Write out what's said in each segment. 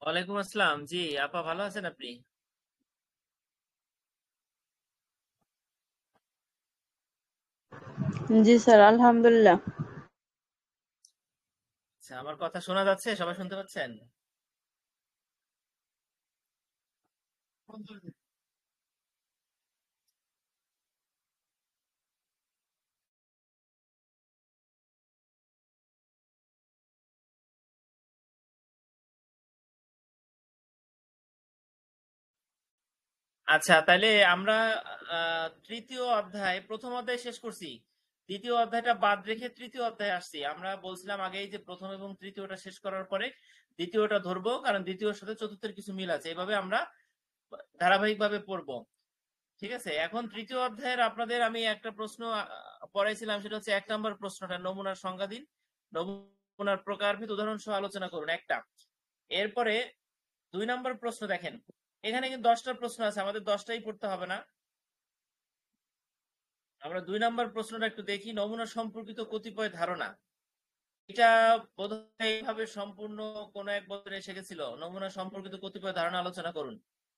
ওয়ালাইকুম আসসালাম। জি আপা, ভালো আছেন আপনি? জি স্যার, আলহামদুলিল্লাহ। আচ্ছা, আমার কথা শোনা যাচ্ছে? সবাই শুনতে পাচ্ছেন? আচ্ছা, তাইলে আমরা তৃতীয় অধ্যায়, প্রথম অধ্যায় শেষ করছি। দ্বিতীয় অধ্যায়টা বাদ রেখে তৃতীয় অধ্যায়ে আসছি। আমরা বলছিলাম আগেই যে প্রথম এবং তৃতীয়টা শেষ করার পরে দ্বিতীয়টা ধরবো, কারণ দ্বিতীয়র সাথে চতুর্থের কিছু মিল আছে। এভাবে আমরা ধারাবাহিকভাবে পড়বো। ঠিক আছে, এখন তৃতীয় অধ্যায়ের আপনাদের আমি একটা প্রশ্ন পড়াইছিলাম, সেটা হচ্ছে 1 নম্বর প্রশ্নটা, নমুনার সংজ্ঞা দিন, নমুনার প্রকারভেদ উদাহরণ সহ আলোচনা করুন একটা। এরপরে 2 নম্বর প্রশ্ন দেখেন, এখানে কিন্তু 10টা প্রশ্ন আছে, আমাদের 10টাই পড়তে হবে না। আমরা 2 নম্বর প্রশ্নটা একটু দেখি, নমুনা সম্পর্কিত কতিপয় ধারণা। এটা বোধহয় এইভাবে সম্পূর্ণ কোন এক বছরে এসে গেছিল, নমুনা সম্পর্কিত কতিপয় ধারণা আলোচনা করুন।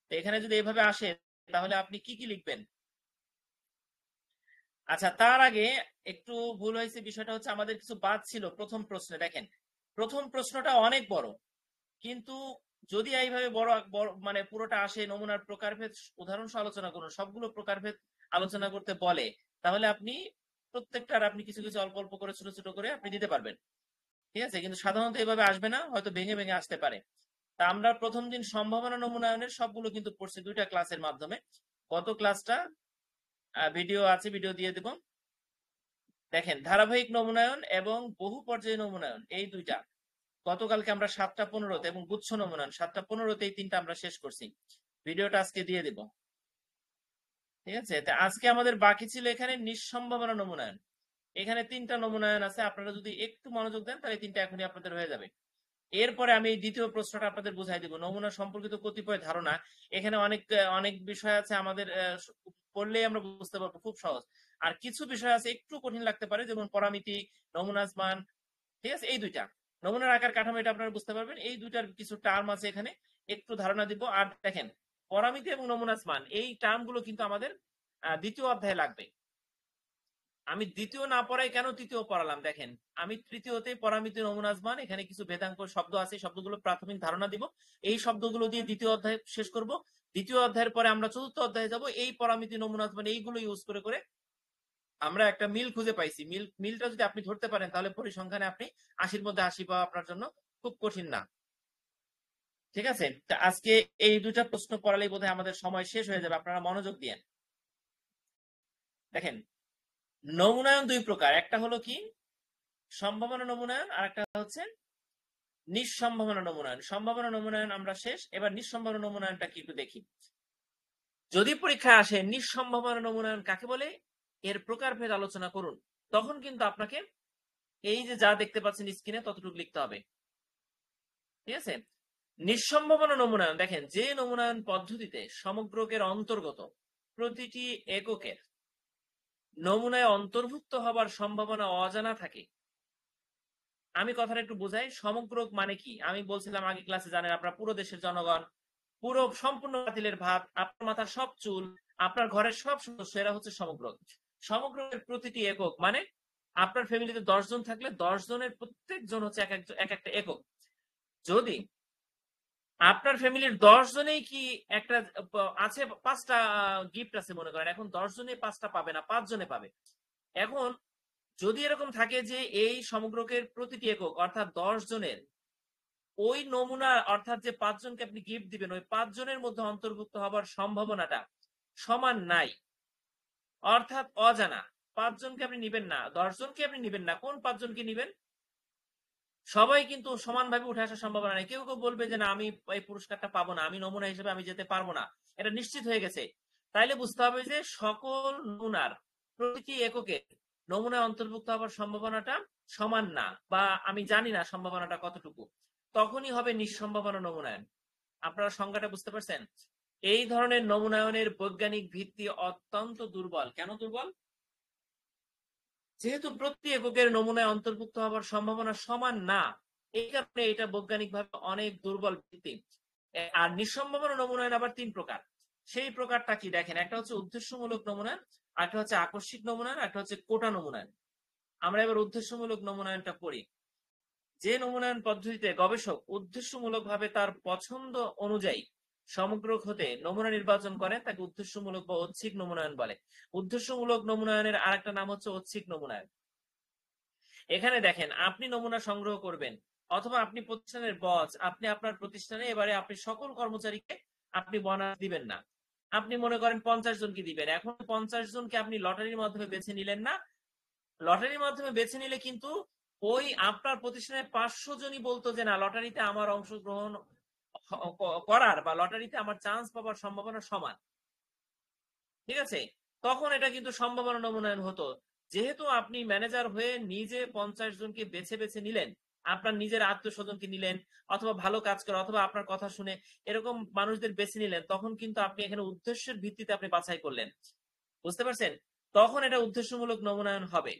তো এখানে যদি এইভাবে আসে, তাহলে আপনি কি কি লিখবেন? আচ্ছা, তার আগে একটু ভুল হয়েছে, বিষয়টা হচ্ছে আমাদের কিছু বাদ ছিল প্রথম প্রশ্নে। দেখেন, প্রথম প্রশ্নটা অনেক বড়, কিন্তু যদি এইভাবে বড় বড় মানে পুরোটা আসে, নমুনার প্রকারভেদ উদাহরণ সহ আলোচনা করুন, সবগুলো প্রকারভেদ আলোচনা করতে বলে, তাহলে আপনি প্রত্যেকটার আপনি কিছু কিছু অল্প অল্প করে, ছোট ছোট করে আপনি দিতে পারবেন। ঠিক আছে, কিন্তু সাধারণত এভাবে আসবে না, হয়তো ভেঙে ভেঙে আসতে পারে। তা আমরা প্রথম দিন সম্ভাবনা নমুনায়নের সবগুলো কিন্তু পড়ছি 2টা ক্লাসের মাধ্যমে। গত ক্লাসটা ভিডিও আছে, ভিডিও দিয়ে দেব। দেখেন, ধারাবাহিক নমুনায়ন এবং বহু পর্যায়ে নমুনায়ন, এই দুইটা গতকালকে আমরা 7টা 15তে, এবং গুচ্ছ নমুনায়ন 7টা 15তে, এই তিনটা আমরা শেষ করছি। ভিডিওটা আজকে দিয়ে দেব। ঠিক আছে, তা আজকে আমাদের বাকি ছিল এখানে নিঃসম্ভাবনা নমুনায়ন। এখানে 3টা নমুনায়ন আছে, আপনারা যদি একটু মনোযোগ দেন তাহলে 3টা এখনই আপনাদের হয়ে যাবে। এরপরে আমি এই দ্বিতীয় প্রশ্নটা আপনাদের বুঝাই দিব, নমুনা সম্পর্কিত কতিপয় ধারণা। এখানে অনেক অনেক বিষয় আছে, আমাদের পড়লেই আমরা বুঝতে পারবো, খুব সহজ। আর কিছু বিষয় আছে একটু কঠিন লাগতে পারে, যেমন পরামিতি, নমুনাজ মান। ঠিক আছে, এই দুইটা নমুনার আকার কাঠামো, এটা আপনারা বুঝতে পারবেন। এই দুইটার কিছু টার্ম আছে এখানে, একটু ধারণা দিব। আর দেখেন, পরামিতি এবং নমুনাজ মান, এই টার্ম গুলো কিন্তু আমাদের দ্বিতীয় অধ্যায়ে লাগবে। আমি দ্বিতীয় না পড়াই কেন তৃতীয় পড়ালাম, দেখেন, আমি তৃতীয়তে পরামিতি নমুনাজ মান, এখানে কিছু বেদাঙ্ক শব্দ আছে, শব্দগুলো প্রাথমিক ধারণা দিব। এই শব্দগুলো দিয়ে দ্বিতীয় অধ্যায় শেষ করব। দ্বিতীয় অধ্যায়ের পরে আমরা চতুর্থ অধ্যায়ে যাব, এই পরামিতি নমুনাজ মান এইগুলো ইউজ করে করে আমরা একটা মিল খুঁজে পাইছি। মিলটা যদি আপনি ধরতে পারেন, তাহলে পরিসংখ্যানে আপনি 80-র মধ্যে 80 পাওয়া আপনার জন্য খুব কঠিন না। ঠিক আছে, তা আজকে এই দুইটা প্রশ্ন পড়ালেই বোধহয় আমাদের সময় শেষ হয়ে যাবে, আপনারা মনোযোগ দিয়েন। দেখেন, নমুনায়ন 2 প্রকার, একটা হলো কি সম্ভাবনা নমুনায়ন, আর একটা হচ্ছে নিঃসম্ভাবনা নমুনায়ন। সম্ভাবনা নমুনায়ন আমরা শেষ, এবার নিঃসম্ভাবনা নমুনায়নটা কি একটু দেখি। যদি পরীক্ষায় আসে নিঃসম্ভাবনা নমুনায়ন কাকে বলে, এর প্রকারভেদ আলোচনা করুন, তখন কিন্তু আপনাকে এই যে যা দেখতে পাচ্ছেন স্ক্রিনে, ততটুকু লিখতে হবে। ঠিক আছে, নিঃসম্ভাবনা নমুনায়ন, দেখেন, যে নমুনায়ন পদ্ধতিতে সমগ্রকের অন্তর্গত প্রতিটি এককের নমুনায় অন্তর্ভুক্ত হবার সম্ভাবনা অজানা থাকে। আমি কথাটা একটু বোঝাই, সমগ্রক মানে কি, আমি বলছিলাম আগে ক্লাসে, জানেন আপনারা, পুরো দেশের জনগণ, পুরো সম্পূর্ণ বাতিলের ভাত, আপনার মাথার সব চুল, আপনার ঘরের সব সদস্য, এরা হচ্ছে সমগ্রক। সমগ্রের প্রতিটি একক মানে, আপনার ফ্যামিলিতে 10 জন থাকলে 10 জনের প্রত্যেক জন হচ্ছে এক একটা একক। যদি আপনার ফ্যামিলির 10 জনেই কি একটা আছে, 5টা গিফট আছে মনে করেন, এখন 10 জনে 5টা পাবে না, 5 জনে পাবে। এখন যদি এরকম থাকে যে এই সমগ্রকের প্রতিটি একক, অর্থাৎ 10 জনের ওই নমুনা, অর্থাৎ যে 5 জনকে আপনি গিফট দিবেন, ওই 5 জনের মধ্যে অন্তর্ভুক্ত হবার সম্ভাবনাটা সমান নাই, অর্থাৎ অজানা, 5 জনকে আপনি নিবেন না, 10 জনকে আপনি নিবেন না, কোন 5 জনকে নিবেন? সবাই কিন্তু সমানভাবে উঠে আসার সম্ভাবনা নেই। কেউ কেউ বলবে যে না, আমি এই পুরস্কারটা পাবো না, আমি নমুনা হিসেবে আমি যেতে পারবো না, এটা নিশ্চিত হয়ে গেছে। তাইলে বুঝতে হবে যে সকল নমুনার প্রতিটি এককে নমুনায় অন্তর্ভুক্ত হওয়ার সম্ভাবনাটা সমান না, বা আমি জানি না সম্ভাবনাটা কতটুকু, তখনই হবে নিঃসম্ভাবনা নমুনায়ন। আপনারা সংজ্ঞাটা বুঝতে পারছেন? এই ধরনের নমুনায়নের বৈজ্ঞানিক ভিত্তি অত্যন্ত দুর্বল। কেন দুর্বল? যেহেতু প্রতি এককের নমুনায় অন্তর্ভুক্ত হওয়ার সম্ভাবনা সমান না, এই কারণে এটা বৈজ্ঞানিকভাবে অনেক দুর্বল ভিত্তি। আর নিঃসম্ভাবনা নমুনায়ন আবার 3 প্রকার। সেই প্রকারটা কি দেখেন, একটা হচ্ছে উদ্দেশ্যমূলক নমুনায়ন, আরেকটা হচ্ছে আকস্মিক নমুনায়ন, একটা হচ্ছে কোটা নমুনায়ন। আমরা এবার উদ্দেশ্যমূলক নমুনায়নটা পড়ি। যে নমুনায়ন পদ্ধতিতে গবেষক উদ্দেশ্যমূলকভাবে তার পছন্দ অনুযায়ী সমগ্র হতে নমুনা নির্বাচন করেন তাকে উদ্দেশ্যমূলক বা ঐচ্ছিক নমুনায়ন বলে। উদ্দেশ্যমূলক নমুনায়নের আরেকটা নাম হচ্ছে ঐচ্ছিক নমুনায়ন। এখানে দেখেন, আপনি নমুনা সংগ্রহ করবেন অথবা আপনি প্রতিষ্ঠানের বস, আপনি আপনার প্রতিষ্ঠানে এবারে আপনি সকল কর্মচারীকে আপনি বোনাস দিবেন না। আপনি মনে করেন 50 জনকে দিবেন। এখন 50 জনকে আপনি লটারির মাধ্যমে বেছে নিলেন না। লটারির মাধ্যমে বেছে নিলে কিন্তু ওই আপনার প্রতিষ্ঠানের 500 জনই বলতো যে না, লটারিতে আমার অংশগ্রহণ করার বা লটারিতে আমার চান্স পাওয়ার সম্ভাবনা সমান। ঠিক আছে, তখন এটা কিন্তু সম্ভাবনা নমুনায়ন হতো। যেহেতু আপনি ম্যানেজার হয়ে নিজে 50 জনকে বেছে বেছে নিলেন, আপনার নিজের আত্মীয় স্বজনকে নিলেন, অথবা ভালো কাজ করে অথবা আপনার কথা শুনে এরকম মানুষদের বেছে নিলেন, তখন কিন্তু আপনি এখানে উদ্দেশ্যের ভিত্তিতে আপনি বাছাই করলেন। বুঝতে পারছেন? তখন এটা উদ্দেশ্যমূলক নমুনায়ন হবে।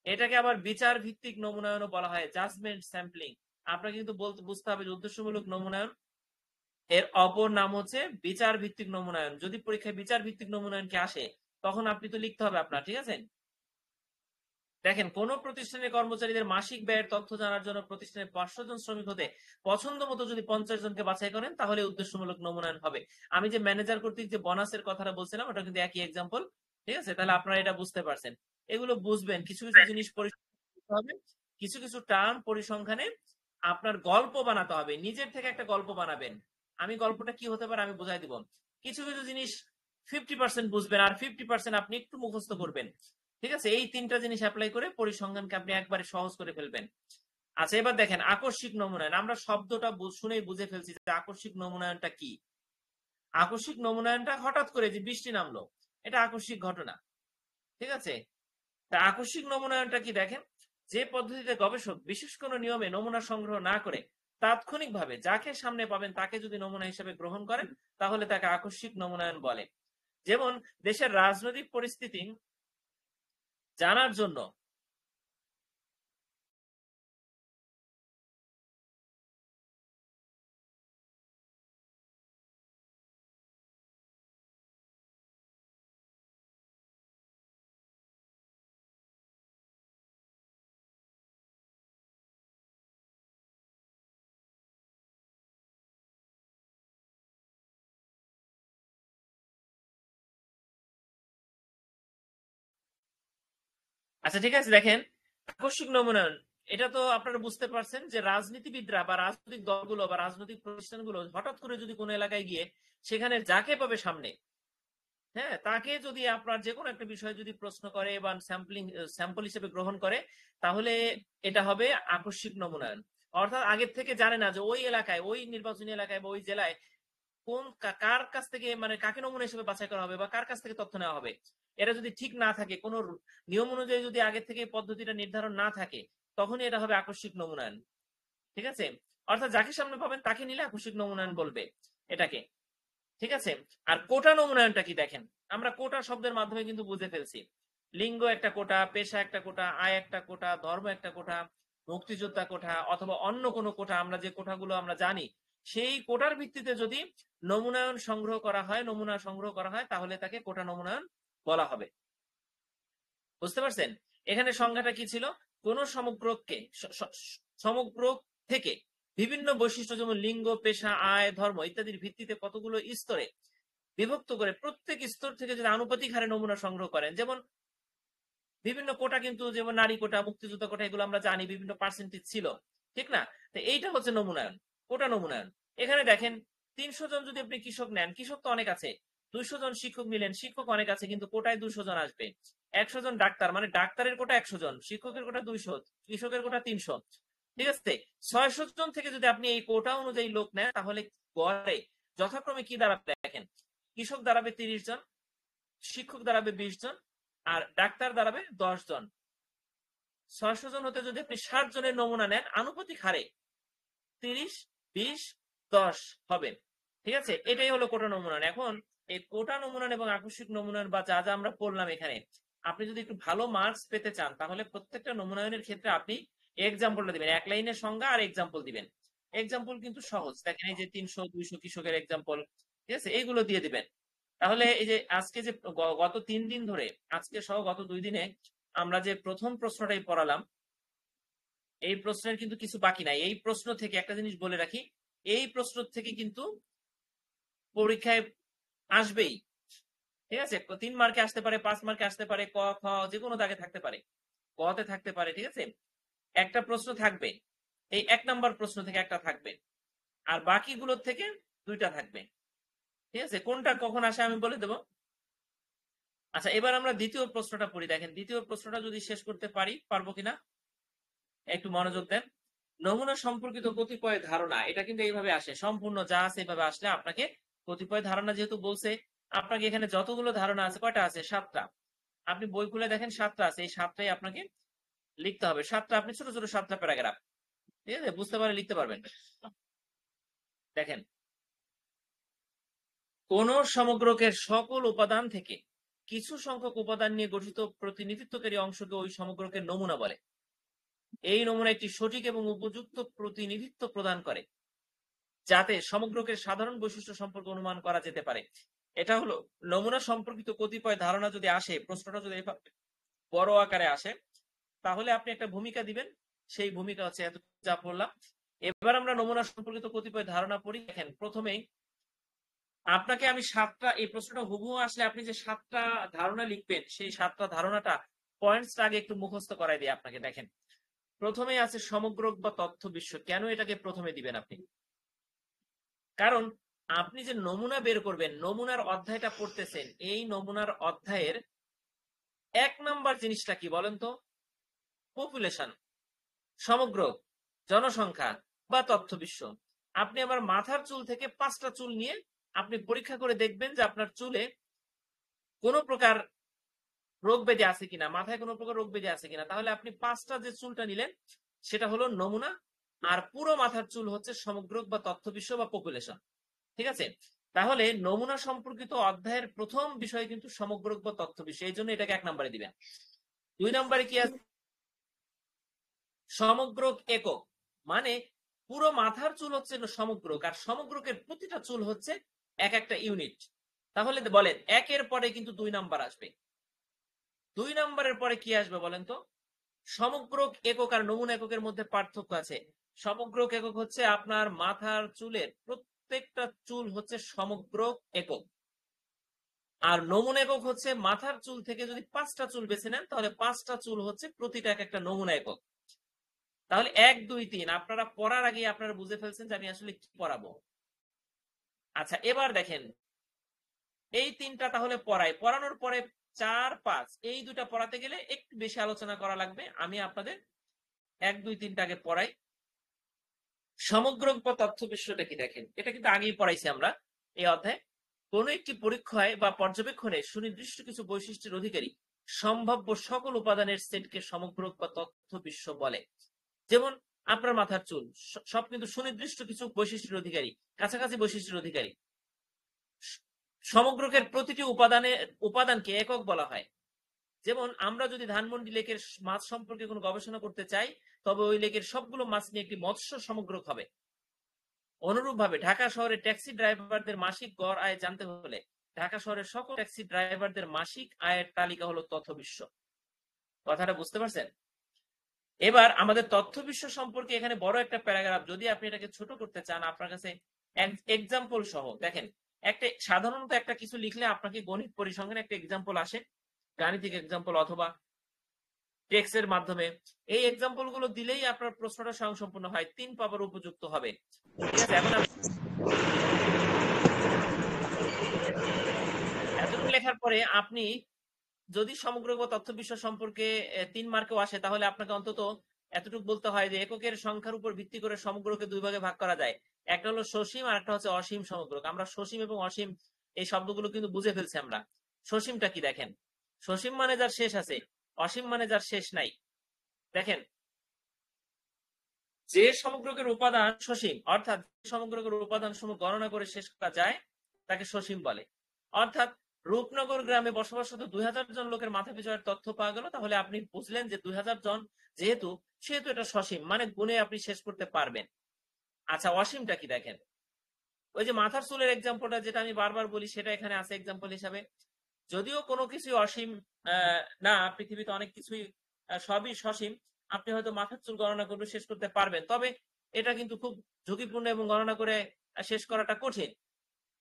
এটাকে আবার বিচার ভিত্তিক নমুনায়নও বলা হয়, জাজমেন্ট স্যাম্পলিং। আপনাকে কিন্তু বুঝতে হবে যে উদ্দেশ্যমূলক নমুনায়ন এর অপর নাম হচ্ছে বিচার ভিত্তিক নমুনায়ন। যদি পরীক্ষায় বিচার ভিত্তিক নমুনায়ন কে আসে, তখন আপনি তো লিখতে হবে আপনার। ঠিক আছে, দেখেন, কোন প্রতিষ্ঠানের কর্মচারীদের মাসিক ব্যয়ের তথ্য জানার জন্য প্রতিষ্ঠানের 500 জন শ্রমিক হতে পছন্দ মতো যদি 50 জনকে বাছাই করেন, তাহলে উদ্দেশ্যমূলক নমুনায়ন হবে। আমি যে ম্যানেজার কর্তৃক যে বোনাসের কথাটা বলছিলাম, ওটা কিন্তু একই এক্সাম্পল। ঠিক আছে, তাহলে আপনারা এটা বুঝতে পারছেন। এগুলো বুঝবেন, কিছু কিছু জিনিস পরিষ্কার হবে, কিছু কিছু টার্ম পরিসংখ্যানে আপনার গল্প বানাতে হবে, নিজের থেকে একটা গল্প বানাবেন। আমি গল্পটা কি হতে পারে আমি বোঝাই দিব। কিছু কিছু জিনিস 50% বুঝবেন আর 50% আপনি একটু মুখস্থ করবেন। ঠিক আছে, এই 3টা জিনিস অ্যাপ্লাই করে পরিসংখ্যানকে আপনি একবারে সহজ করে ফেলবেন। আচ্ছা, এবার দেখেন আকস্মিক নমুনায়ন। আমরা শব্দটা শুনেই বুঝে ফেলছি যে আকস্মিক নমুনায়নটা কি। আকস্মিক নমুনায়নটা হঠাৎ করে যে বৃষ্টি নামলো, এটা আকস্মিক ঘটনা। ঠিক আছে, তা আকস্মিক নমুনায়নটা কি দেখেন, যে পদ্ধতিতে গবেষক বিশেষ কোনো নিয়মে নমুনা সংগ্রহ না করে তাৎক্ষণিকভাবে যাকে সামনে পাবেন তাকে যদি নমুনা হিসেবে গ্রহণ করেন, তাহলে তাকে আকস্মিক নমুনায়ন বলে। যেমন দেশের রাজনৈতিক পরিস্থিতি জানার জন্য আচ্ছা ঠিক আছে, দেখেন আকস্মিক নমুনায়ন, এটা তো আপনারা বুঝতে পারছেন যে রাজনীতিবিদরা বা রাজনৈতিক দলগুলো বা রাজনৈতিক প্রতিষ্ঠানগুলো হঠাৎ করে যদি কোনো এলাকায় গিয়ে সেখানে যাকে পাবে সামনে, হ্যাঁ, তাকে যদি আপনার যে কোনো একটা বিষয় যদি প্রশ্ন করে বা স্যাম্পল হিসেবে গ্রহণ করে, তাহলে এটা হবে আকস্মিক নমুনায়ন। অর্থাৎ আগের থেকে জানে না যে ওই এলাকায়, ওই নির্বাচনী এলাকায় বা ওই জেলায় কোন কার কাছ থেকে, মানে কাকে নমুনা হিসেবে বাছাই করা হবে বা কার কাছ থেকে তথ্য নেওয়া হবে, এটা যদি ঠিক না থাকে, কোন নিয়ম অনুযায়ী যদি আগে থেকে পদ্ধতিটা নির্ধারণ না থাকে, তখনই এটা হবে আকস্মিক নমুনায়ন। ঠিক আছে, অর্থাৎ যাকে সামনে পাবেন তাকে নিলে আকস্মিক নমুনায়ন বলবে এটাকে। ঠিক আছে, আর কোটা নমুনায়নটা কি দেখেন, আমরা কোটা শব্দের মাধ্যমে কিন্তু বুঝে ফেলছি। লিঙ্গ একটা কোটা, পেশা একটা কোটা, আয় একটা কোটা, ধর্ম একটা কোটা, মুক্তিযোদ্ধা কোটা অথবা অন্য কোনো কোটা, আমরা যে কোটাগুলো আমরা জানি, সেই কোটার ভিত্তিতে যদি নমুনায়ন সংগ্রহ করা হয়, নমুনা সংগ্রহ করা হয়, তাহলে তাকে কোটা নমুনায়ন বলা হবে। বুঝতে পারছেন? এখানে সংজ্ঞাটা কি ছিল, কোন সমগ্রকে সমগ্র থেকে বিভিন্ন বৈশিষ্ট্য যেমন লিঙ্গ, পেশা, আয়, ধর্ম ইত্যাদির ভিত্তিতে কতগুলো স্তরে বিভক্ত করে প্রত্যেক স্তর থেকে যদি আনুপাতিক হারে নমুনা সংগ্রহ করেন, যেমন বিভিন্ন কোটা কিন্তু, যেমন নারী কোটা, মুক্তিযোদ্ধা কোটা, এগুলো আমরা জানি বিভিন্ন পার্সেন্টেজ ছিল। ঠিক না? তো এইটা হচ্ছে নমুনায়ন, কোটা নমুনায়ন। এখানে দেখেন, 300 জন যদি আপনি কৃষক নেন, কৃষক তো অনেক আছে। 200 জন শিক্ষক নিলেন, শিক্ষক অনেক আছে, কিন্তু কোটায় 200 জন আসবে। 100 জন ডাক্তার, মানে ডাক্তারের কোটা 100 জন, শিক্ষকের কোটা 200, কৃষকের কোটা 300। ঠিক আছে, 600 জন থেকে যদি আপনি এই কোটা অনুযায়ী লোক নেন, তাহলে গড়ে যথাক্রমে কি দাঁড়াবে দেখেন, কৃষক দাঁড়াবে 30 জন, শিক্ষক দাঁড়াবে 20 জন, আর ডাক্তার দাঁড়াবে 10 জন। 600 জন হতে যদি আপনি 60 জনের নমুনা নেন, আনুপাতিক হারে 30, 20, 10 হবে। ঠিক আছে, এটাই হলো কোটা নমুনায়ন। এখন এই কোটা নমুনায়ন এবং আকস্মিক নমুনায়ন বা যা যা আমরা পড়লাম এখানে, আপনি যদি একটু ভালো মার্কস পেতে চান, তাহলে প্রত্যেকটা নমুনায়নের ক্ষেত্রে আপনি এক্সাম্পলটা দিবেন, এক লাইনের সংজ্ঞা আর এক্সাম্পল দিবেন। এক্সাম্পল কিন্তু সহজ, দেখেন এই যে 300 200 কৃষকের এক্সাম্পল, ঠিক আছে, এইগুলো দিয়ে দিবেন। তাহলে এই যে আজকে যে গত 3 দিন ধরে, আজকে সহ গত 2 দিনে আমরা যে প্রথম প্রশ্নটাই পড়ালাম, এই প্রশ্নের কিন্তু কিছু বাকি নাই। এই প্রশ্ন থেকে একটা জিনিস বলে রাখি, এই প্রশ্ন থেকে কিন্তু পরীক্ষায় আসবেই, ঠিক আছে। 3 মার্কে আসতে পারে, 5 মার্কে আসতে পারে, ক খ যে কোনো দাগে থাকতে পারে, কতে থাকতে পারে, ঠিক আছে। একটা প্রশ্ন থাকবে, এই 1 নাম্বার প্রশ্ন থেকে একটা থাকবে, আর বাকিগুলোর থেকে 2টা থাকবে, ঠিক আছে। কোনটা কখন আসে আমি বলে দেবো। আচ্ছা, এবার আমরা দ্বিতীয় প্রশ্নটা পড়ি। দেখেন দ্বিতীয় প্রশ্নটা যদি শেষ করতে পারবো কিনা একটু মনোযোগ দেন। নমুনা সম্পর্কিত কতিপয় ধারণা, এটা কিন্তু এইভাবে আসে, সম্পূর্ণ যা আছে এইভাবে আসলে আপনাকে কতিপয় ধারণা যেহেতু বলছে, আপনাকে এখানে যতগুলো ধারণা আছে, কয়টা আছে? 7টা। আপনি বই খুলে দেখেন 7টা আছে, এই 7টাই আপনাকে লিখতে হবে। 7টা, আপনি ছোট ছোট 7টা প্যারাগ্রাফ, ঠিক আছে, বুঝতে পারলে লিখতে পারবেন। দেখেন, কোন সমগ্রকের সকল উপাদান থেকে কিছু সংখ্যক উপাদান নিয়ে গঠিত প্রতিনিধিত্বকারী অংশকে ওই সমগ্রকের নমুনা বলে। এই নমুনা একটি সঠিক এবং উপযুক্ত প্রতিনিধিত্ব প্রদান করে, যাতে সমগ্রকের সাধারণ বৈশিষ্ট্য সম্পর্কে অনুমান করা যেতে পারে। এটা হলো নমুনা সম্পর্কিত কতিপয় ধারণা যদি আসে, প্রশ্নটা যদি বড় আকারে আসে, তাহলে আপনি একটা ভূমিকা দিবেন, সেই ভূমিকা হচ্ছে এত যা পড়লাম। এবার আমরা নমুনা সম্পর্কিত কতিপয় ধারণা পড়ি। দেখেন, প্রথমেই আপনাকে আমি 7টা, এই প্রশ্নটা হুবহু আসলে আপনি যে 7টা ধারণা লিখবেন, সেই 7টা ধারণাটা পয়েন্টসটা আগে একটু মুখস্থ করাই দিই আপনাকে। দেখেন, প্রথমেই আছে সমগ্রক বা তথ্য বিশ্ব। কেন এটাকে প্রথমে দিবেন আপনি? কারণ আপনি যে নমুনা বের করবেন, নমুনার অধ্যায়টা পড়তেছেন, এই নমুনার অধ্যায়ের 1 নাম্বার জিনিসটা কি বলেন তো? পপুলেশন, সমগ্র জনসংখ্যা বা তথ্য বিশ্ব। আপনি আবার মাথার চুল থেকে 5টা চুল নিয়ে আপনি পরীক্ষা করে দেখবেন যে আপনার চুলে কোনো প্রকার রোগ ব্যাধি আছে কিনা, মাথায় কোনো প্রকার রোগ ব্যাধি আছে কিনা। তাহলে আপনি 5টা যে চুলটা নিলেন সেটা হলো নমুনা, আর পুরো মাথার চুল হচ্ছে সমগ্র বা তথ্য বিশ্ব বা পপুলেশন, ঠিক আছে। তাহলে নমুনা সম্পর্কিত অধ্যায়ের প্রথম বিষয় কিন্তু সমগ্র বা তথ্য বিশ্ব, এই জন্য এটাকে 1 নম্বরে দিবেন। 2 নম্বরে কি আছে? সমগ্রক একক, মানে পুরো মাথার চুল হচ্ছে সমগ্রক, আর সমগ্রকের প্রতিটা চুল হচ্ছে এক একটা ইউনিট। তাহলে বলেন, 1-এর পরে কিন্তু 2 নাম্বার আসবে। 2 নাম্বারের পরে কি আসবে বলেন তো? সমগ্রক একক আর নমুনা এককের মধ্যে পার্থক্য আছে। সমগ্রক একক হচ্ছে আপনার মাথার চুলের প্রত্যেকটা চুল হচ্ছে সমগ্রক একক, আর নমুনা একক হচ্ছে মাথার চুল থেকে যদি 5টা চুল বেছে নেন, তাহলে 5টা চুল হচ্ছে প্রতিটা এক একটা নমুনা একক। তাহলে 1 2 3 আপনারা পড়ার আগে আপনারা বুঝে ফেলছেন যে আমি আসলে কি পড়াবো। আচ্ছা, এবার দেখেন, এই 3টা তাহলে পড়ানোর পরে 4 5 এই 2টা পড়াতে গেলে একটু বেশি আলোচনা করা লাগবে। আমি আপনাদের 1 2 3টা আগে পড়াই। সমগ্রক বা তথ্য বিশ্বটা কি? দেখেন, এটা কিন্তু আগেই পড়াইছি আমরা এই অধ্যায়ে। কোন একটি পরীক্ষায় বা পর্যবেক্ষণে সুনির্দিষ্ট কিছু বৈশিষ্ট্যের অধিকারী সম্ভাব্য সকল উপাদানের সেটকে সমগ্রক বা তথ্য বিশ্ব বলে। যেমন আপনার মাথার চুল, সব কিন্তু সুনির্দিষ্ট কিছু বৈশিষ্ট্যের অধিকারী, কাছাকাছি বৈশিষ্ট্যের অধিকারী। সমগ্রকের প্রতিটি উপাদানকে একক বলা হয়। যেমন আমরা যদি ধানমন্ডি লেকের মাছ সম্পর্কে কোনো গবেষণা করতে চাই, তবে ওই লেকের সবগুলো মাছ নিয়ে একটি মৎস্য সমগ্রক হবে। অনুরূপভাবে ঢাকা শহরের ট্যাক্সি ড্রাইভারদের মাসিক গড় আয় জানতে হলে ঢাকা শহরের সকল ট্যাক্সি ড্রাইভারদের মাসিক আয়ের তালিকা হলো তথ্য বিশ্ব। কথাটা বুঝতে পারছেন? এবার আমাদের তথ্য বিশ্ব সম্পর্কে এখানে বড় একটা প্যারাগ্রাফ, যদি আপনি এটাকে ছোট করতে চান আপনার কাছে এক্সাম্পল সহ। দেখেন, একটা সাধারণত একটা কিছু লিখলে আপনাকে গণিত পরিসংখ্যানে একটা এক্সাম্পল আসে, গাণিতিক এক্সাম্পল অথবা টেক্সটের মাধ্যমে। এই এক্সাম্পল গুলো দিলেই আপনার প্রশ্নটা স্বয়ংসম্পূর্ণ হয়, 3 পাবার উপযুক্ত হবে, ঠিক আছে। এখন এতটুকু লেখার পরে আপনি যদি সমগ্র তথ্য বিশ্ব সম্পর্কে 3 মার্কেও আসে, তাহলে আপনাকে অন্তত এতটুকু বলতে হয় যে এককের সংখ্যার উপর ভিত্তি করে সমগ্রকে 2 ভাগে ভাগ করা যায়। একটা হলো সসীম আর একটা হচ্ছে অসীম সমগ্রক। আমরা সসীম এবং অসীম এই শব্দগুলো কিন্তু বুঝে ফেলছি আমরা। সসীমটা কি? দেখেন, সসীম মানে যার শেষ আছে, অসীম মানে যার শেষ নাই। দেখেন, যে সমগ্রকের উপাদান সসীম, অর্থাৎ সমগ্রকের উপাদান সমূহ গণনা করে শেষ করা যায়, তাকে সসীম বলে। অর্থাৎ রূপনগর গ্রামে বসবাসরত 2000 জন লোকের মাথা পিছু আয়ের তথ্য পাওয়া গেল, তাহলে আপনি বুঝলেন যে 2000 জন যেহেতু, সেহেতু এটা সসীম, মানে গুণে আপনি শেষ করতে পারবেন। আচ্ছা, অসীমটা কি দেখেন, ওই যে মাথার চুলের এক্সাম্পলটা যেটা আমি বারবার বলি, সেটা এখানে আছে এক্সাম্পল হিসাবে। যদিও কোনো কিছুই অসীম না, পৃথিবীতে অনেক কিছুই সবই সসীম, আপনি হয়তো মাথার চুল গণনা করে শেষ করতে পারবেন, তবে এটা কিন্তু খুব ঝুঁকিপূর্ণ এবং গণনা করে শেষ করাটা কঠিন।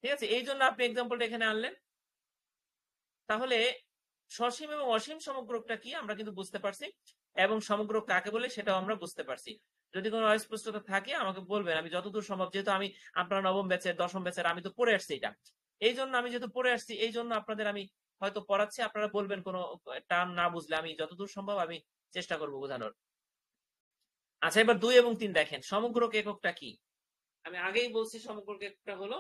ঠিক আছে, এই জন্য আপনি এক্সাম্পলটা এখানে আনলেন। তাহলে সসীম এবং অসীম সমগ্রটা কি আমরা কিন্তু বুঝতে পারছি, এবং সমগ্র কাকে বলে সেটাও আমরা বুঝতে পারছি। যদি কোনো অস্পষ্টতা থাকে আমাকে বলবেন, আমি যতদূর সম্ভব, যেহেতু আমি আপনার নবম ব্যাচের, দশম ব্যাচের, আমি তো পড়ে আসছি এটা, এই জন্য আমি যেহেতু পড়ে আসছি, এই জন্য আপনাদের আমি হয়তো পড়াচ্ছি, আপনারা বলবেন কোনো টার্ম না বুঝলে, আমি যতদূর সম্ভব আমি চেষ্টা করবো বোঝানোর। আচ্ছা, এবার 2 এবং 3 দেখেন, সমগ্র এককটা কি। আমি আগেই বলছি সমগ্র এককটা হলো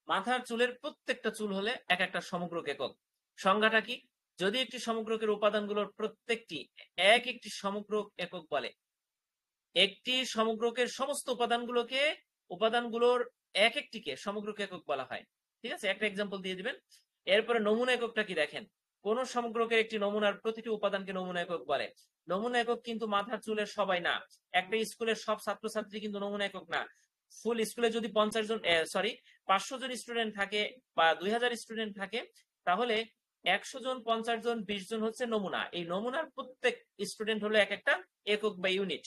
মাথার চুলের প্রত্যেকটা চুল হলে এক একটা সমগ্র একক। সংজ্ঞাটা কি, যদি একটি সমগ্রকের উপাদানগুলোর প্রত্যেকটি এক একটি সমগ্র একক বলে, একটি সমগ্রকের সমস্ত উপাদানগুলোর এক একটিকে সমগ্রক একক বলা হয়। ঠিক আছে, একটা এক্সাম্পল দিয়ে দিবেন। এরপরে নমুনা এককটা কি দেখেন, কোন সমগ্রকের একটি নমুনার প্রতিটি উপাদানকে নমুনা একক বলে। নমুনা একক কিন্তু মাথার চুলের সবাই না, একটা স্কুলের সব ছাত্রছাত্রী কিন্তু নমুনা একক না। ফুল স্কুলে যদি 50 জন 500 জন স্টুডেন্ট থাকে বা 2000 স্টুডেন্ট থাকে, তাহলে 100 জন, 50 জন, 20 জন হচ্ছে নমুনা। এই নমুনার প্রত্যেক স্টুডেন্ট হলো এক একটা একক বা ইউনিট।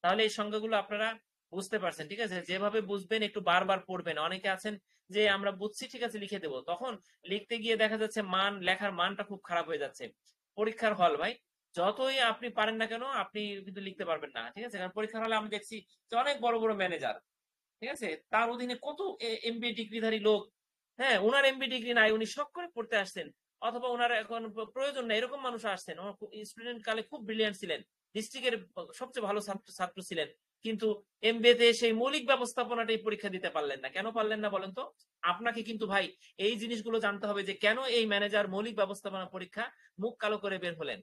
তাহলে এই সংখ্যাগুলো আপনারা বুঝতে পারছেন। ঠিক আছে, যেভাবে বুঝবেন একটু বারবার পড়বেন। অনেকে আছেন যে আমরা বুঝছি, ঠিক আছে লিখে দেবো, তখন লিখতে গিয়ে দেখা যাচ্ছে লেখার মানটা খুব খারাপ হয়ে যাচ্ছে। পরীক্ষার হল ভাই, যতই আপনি পারেন না কেন, আপনি কিন্তু লিখতে পারবেন না। ঠিক আছে, কারণ পরীক্ষার হলে আমি দেখছি যে অনেক বড় বড় ম্যানেজার, ঠিক আছে, তার অধীনে কত এমবিএ ডিগ্রিধারী লোক, হ্যাঁ, ওনার এমবিএ ডিগ্রি নাই, উনি শখ করে পড়তে আসছেন, অথবা ওনার এখন প্রয়োজন নেই, এরকম মানুষ আসছেন। স্টুডেন্ট কালে খুব ব্রিলিয়ান্ট ছিলেন, ডিস্ট্রিক্টের সবচেয়ে ভালো ছাত্র ছিলেন, কিন্তু এমবিএ তে সেই মৌলিক ব্যবস্থাপনাটাই পরীক্ষা দিতে পারলেন না। কেন পারলেন না বলেন তো? আপনাকে কিন্তু ভাই এই জিনিসগুলো জানতে হবে, যে কেন এই ম্যানেজার মৌলিক ব্যবস্থাপনা পরীক্ষা মুখ কালো করে বের হলেন।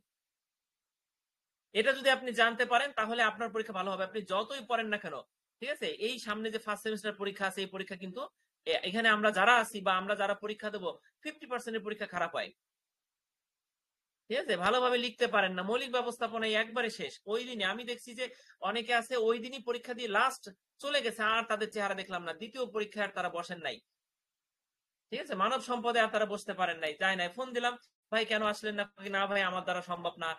এটা যদি আপনি জানতে পারেন, তাহলে আপনার পরীক্ষা ভালো হবে, আপনি যতই পড়েন না কেন। ঠিক আছে, এই সামনে যে ফার্স্ট সেমিস্টার পরীক্ষা আছে, এই পরীক্ষা কিন্তু এখানে আমরা যারা আছি বা আমরা যারা পরীক্ষা দেবো, 50% এর পরীক্ষা খারাপ হয়। ঠিক আছে, ভালোভাবে লিখতে পারেন না, মৌলিক ব্যবস্থাপনায় একবারে শেষ। ওই দিনে আমি দেখছি যে অনেকে আছে ওই দিনই পরীক্ষা দিয়ে লাস্ট চলে গেছে, আর তাদের চেহারা দেখলাম না, দ্বিতীয় পরীক্ষায় তারা বসেন নাই। ঠিক আছে, মানব সম্পদে আর তারা বসতে পারেন নাই, যায় নাই। ফোন দিলাম, ভাই কেন আসলেন না? না ভাই আমার দ্বারা সম্ভব না,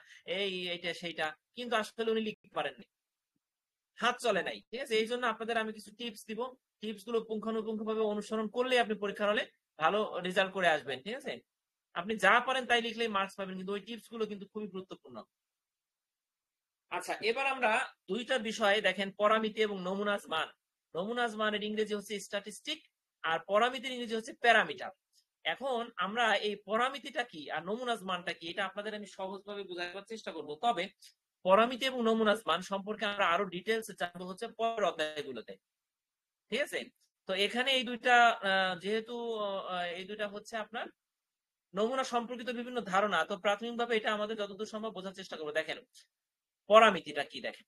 এইটা সেইটা, কিন্তু আসলে উনি লিখতে পারেননি, হাত চলে নাই। ঠিক আছে, এই জন্য আপনাদের আমি কিছু টিপস দিব, টিপস গুলো পুঙ্খানুপুঙ্খ ভাবে অনুসরণ করলে আপনি পরীক্ষার হলে ভালো রেজাল্ট করে আসবেন। ঠিক আছে, আপনি যা পারেন তাই লিখলেই মার্কস পাবেন, কিন্তু ওই টিপস গুলো কিন্তু খুবই গুরুত্বপূর্ণ। আচ্ছা, এবার আমরা দুইটা বিষয়ে দেখেন, পরামিতি এবং নমুনাজ মান। নমুনাজ মানের ইংরেজি হচ্ছে স্ট্যাটিস্টিক, আর পরামিতির ইংরেজি হচ্ছে প্যারামিটার। এখন আমরা এই পরামিতিটা কি আর নমুনাজ মানটা কি, এটা আপনাদের আমি সহজভাবে বোঝাবার চেষ্টা করব। তবে পরামিতি এবং নমুনাজ মান সম্পর্কে আমরা আরো ডিটেলস জানবো হচ্ছে পরের অধ্যায়গুলোতে। ঠিক আছে, তো এখানে এই দুইটা যেহেতু এই দুইটা হচ্ছে আপনার নমুনা সম্পর্কিত বিভিন্ন ধারণা, তো প্রাথমিকভাবে এটা আমাদের যতদূর সম্ভব বোঝার চেষ্টা করবো। দেখেন পরামিতিটা কি, দেখেন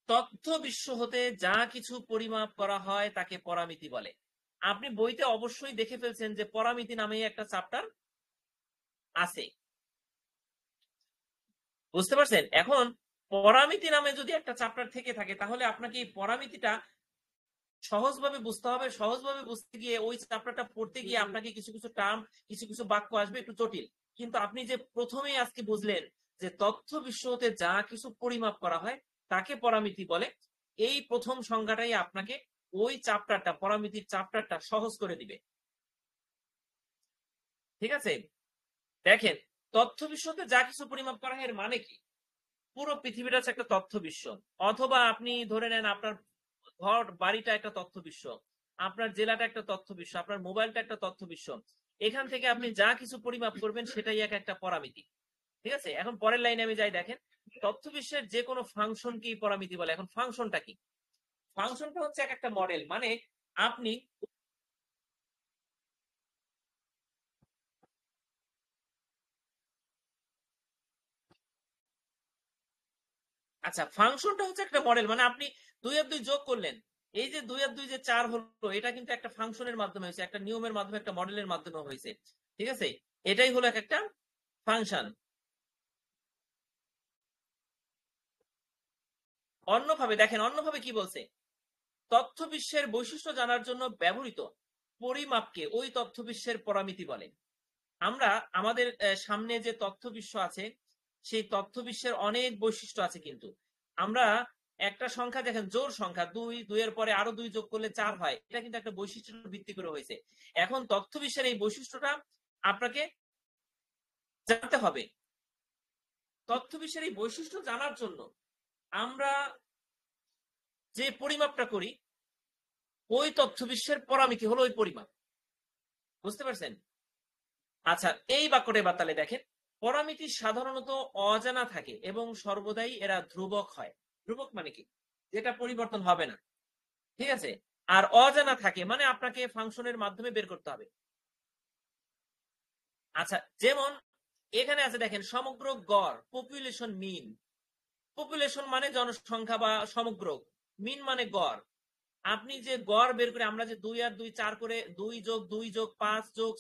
তথ্য বিশ্ব হতে যা কিছু পরিমাপ করা হয় তাকে পরামিতি বলে। আপনি বইতে অবশ্যই দেখে ফেলছেন যে পরামিতি নামে একটা চ্যাপ্টার আছে, বুঝতে পারছেন? এখন পরামিতি নামে যদি একটা চ্যাপ্টার থেকে থাকে, তাহলে আপনাকে এই পরামিতিটা সহজভাবে বুঝতে হবে। সহজভাবে বুঝতে গিয়ে ওই চ্যাপ্টারটা পড়তে গিয়ে আপনাকে কিছু কিছু টার্ম, কিছু কিছু বাক্য আসবে একটু জটিল, কিন্তু আপনি যে প্রথমেই আজকে বুঝলেন যে তথ্য বিশ্ব হতে যা কিছু পরিমাপ করা হয় তাকে পরামিতি বলে, এই প্রথম সংজ্ঞাটাই আপনাকে ওই চ্যাপ্টারটা, পরামিতির চ্যাপ্টারটা সহজ করে দিবে। ঠিক আছে, দেখেন তথ্য বিশ্বতে যা কিছু পরিমাপ করা হয় এর মানে কি? পুরো পৃথিবীটা হচ্ছে একটা তথ্য বিশ্ব, অথবা আপনি ধরে নেন আপনার ঘর বাড়িটা একটা তথ্য বিশ্ব, আপনার জেলাটা একটা তথ্য বিশ্ব, আপনার মোবাইলটা একটা তথ্য বিশ্ব। এখান থেকে আপনি যা কিছু পরিমাপ করবেন সেটাই একটা পরামিতি। ঠিক আছে, এখন পরের লাইনে আমি যাই, দেখেন তথ্য বিশ্বের যে কোনো ফাংশনকে পরামিতি বলে। এখন ফাংশনটা কি? ফাংশনটা হচ্ছে একটা মডেল, মানে আপনি, আচ্ছা ফাংশনটা হচ্ছে একটা মডেল, মানে আপনি দুই আর দুই যোগ করলেন, এই যে 2 আর 2 যে 4 হলো, এটা কিন্তু একটা ফাংশনের মাধ্যমে হয়েছে, একটা নিয়মের মাধ্যমে, একটা মডেলের মাধ্যমে হয়েছে। ঠিক আছে, এটাই হলো একটা ফাংশন। অন্যভাবে দেখেন, অন্যভাবে কি বলছে, তথ্য বিশ্বের বৈশিষ্ট্য জানার জন্য ব্যবহৃত পরিমাপকে ওই তথ্য বিশ্বের পরামিতি বলে। আমরা আমাদের সামনে যে তথ্য বিশ্ব আছে, সেই তথ্য বিশ্বের অনেক বৈশিষ্ট্য আছে, কিন্তু আমরা একটা সংখ্যা দেখেন, জোড় সংখ্যা 2 এর পরে আরো 2 যোগ করলে 4 হয়, এটা কিন্তু একটা বৈশিষ্ট্যের ভিত্তি করে হয়েছে। এখন তথ্য বিশ্বের এই বৈশিষ্ট্যটা আপনাকে জানতে হবে। তথ্য বিশ্বের এই বৈশিষ্ট্য জানার জন্য আমরা যে পরিমাপটা করি, ওই তথ্য বিশ্বের পরামিতি হলো ওই পরিমাপ। বুঝতে পারছেন? আচ্ছা, এই বাক্যটা এবার তাহলে দেখেন, পরামিতি সাধারণত অজানা থাকে এবং সর্বদাই এরা ধ্রুবক হয়। ধ্রুবক মানে কি? যেটা পরিবর্তন হবে না। ঠিক আছে, আর অজানা থাকে মানে আপনাকে ফাংশনের মাধ্যমে বের করতে হবে। আচ্ছা, যেমন এখানে আছে দেখেন, সমগ্র গড়, পপুলেশন মিন। পপুলেশন মানে জনসংখ্যা বা সমগ্র, মিন মানে গড়। আপনি যে গড় বের করে, আমরা যে 2 আর 2 4 করে 2 যোগ 2 যোগ 5 যোগ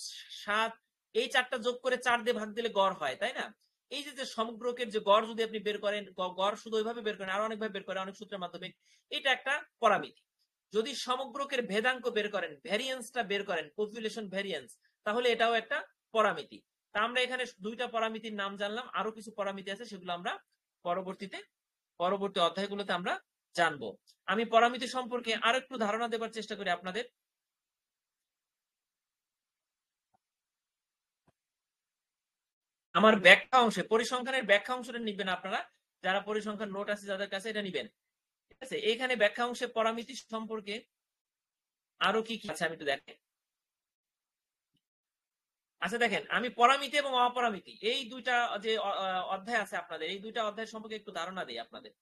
7, এই 4টা যোগ করে 4 দিয়ে ভাগ দিলে গড় হয়, তাই না? এই যে সমগ্রকের যে গড় যদি আপনি বের করেন, গড় শুধু ওইভাবে বের করেন, আরো অনেকভাবে বের করেন, অনেক সূত্রের মাধ্যমে, এটা একটা পরামিতি। যদি সমগ্রকের ভেদাঙ্ক বের করেন, ভ্যারিয়েন্সটা বের করেন, পপুলেশন ভ্যারিয়েন্স, তাহলে এটাও একটা পরামিতি। তা আমরা এখানে 2টা পরামিতির নাম জানলাম, আরো কিছু পরামিতি আছে, সেগুলো আমরা পরবর্তী অধ্যায়গুলোতে আমরা জানবো। আমি পরামিতি সম্পর্কে আরো একটু ধারণা দেবার চেষ্টা করি আপনাদের। আমার ব্যাখ্যা অংশে, পরিসংখ্যানের ব্যাখ্যা অংশটা নিবেন আপনারা, যারা পরিসংখ্যান নোট আছে যাদের কাছে, এটা নিবেন। ঠিক আছে, এখানে ব্যাখ্যা অংশে পরামিতি সম্পর্কে আরো কি কি আছে আমি একটু দেখেন। আচ্ছা দেখেন, আমি পরামিতি এবং অপরামিতি এই দুইটা যে অধ্যায় আছে আপনাদের, এই দুইটা অধ্যায় সম্পর্কে একটু ধারণা দিই আপনাদের।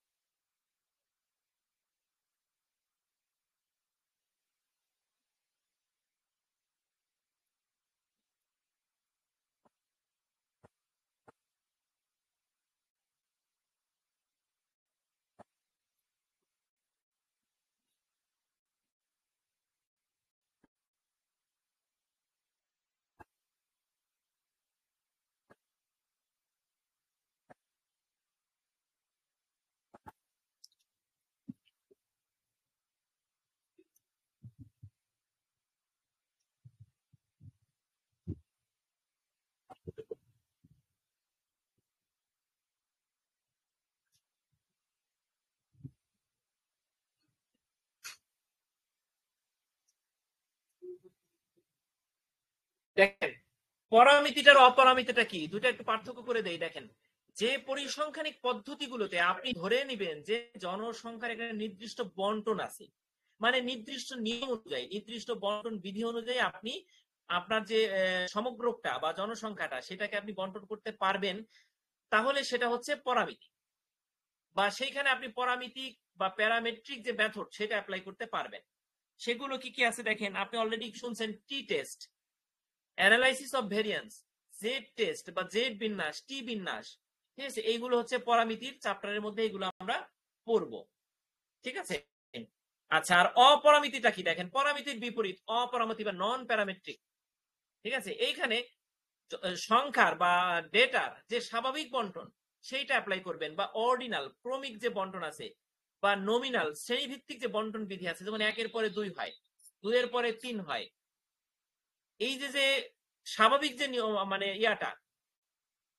দেখেন, পরামিতিটার অপরামিতিটা কি, দুইটা একটু পার্থক্য করে দেই। দেখেন, যে পরিসংখ্যানিক পদ্ধতিগুলোতে আপনি ধরে নিবেন যে জনসংখ্যার একটা নির্দিষ্ট বন্টন আছে, মানে নির্দিষ্ট নিয়ম অনুযায়ী, নির্দিষ্ট বন্টন বিধি অনুযায়ী আপনি আপনার যে সমগ্রটা বা জনসংখ্যাটা, সেটাকে আপনি বন্টন করতে পারবেন, তাহলে সেটা হচ্ছে পরামিতি। বা সেইখানে আপনি পরামিতিক বা প্যারামেট্রিক যে মেথড, সেটা অ্যাপ্লাই করতে পারবেন। সেগুলো কি কি আছে দেখেন, আপনি অলরেডি শুনছেন, T test, analysis of variance, Z test বা জেড বিন্যাস, টি বিন্যাস। ঠিক আছে, এইগুলো হচ্ছে পরামিতির চ্যাপ্টারের মধ্যে, এগুলো আমরা পড়বো। ঠিক আছে, আচ্ছা, আর অপরামিতিটা কি দেখেন, পরামিতির বিপরীত অপরামিতি বা নন প্যারামেট্রিক। ঠিক আছে, এইখানে সংখ্যার বা ডেটার যে স্বাভাবিক বন্টন, সেইটা অ্যাপ্লাই করবেন, বা অর্ডিনাল ক্রমিক যে বন্টন আছে, বা নমিনাল শ্রেণীভিত্তিক যে বন্টন বিধি আছে, যেমন 1 এর পরে 2 হয়, 2 এর পরে 3 হয়, এই যে স্বাভাবিক যে মানে ইয়াটা,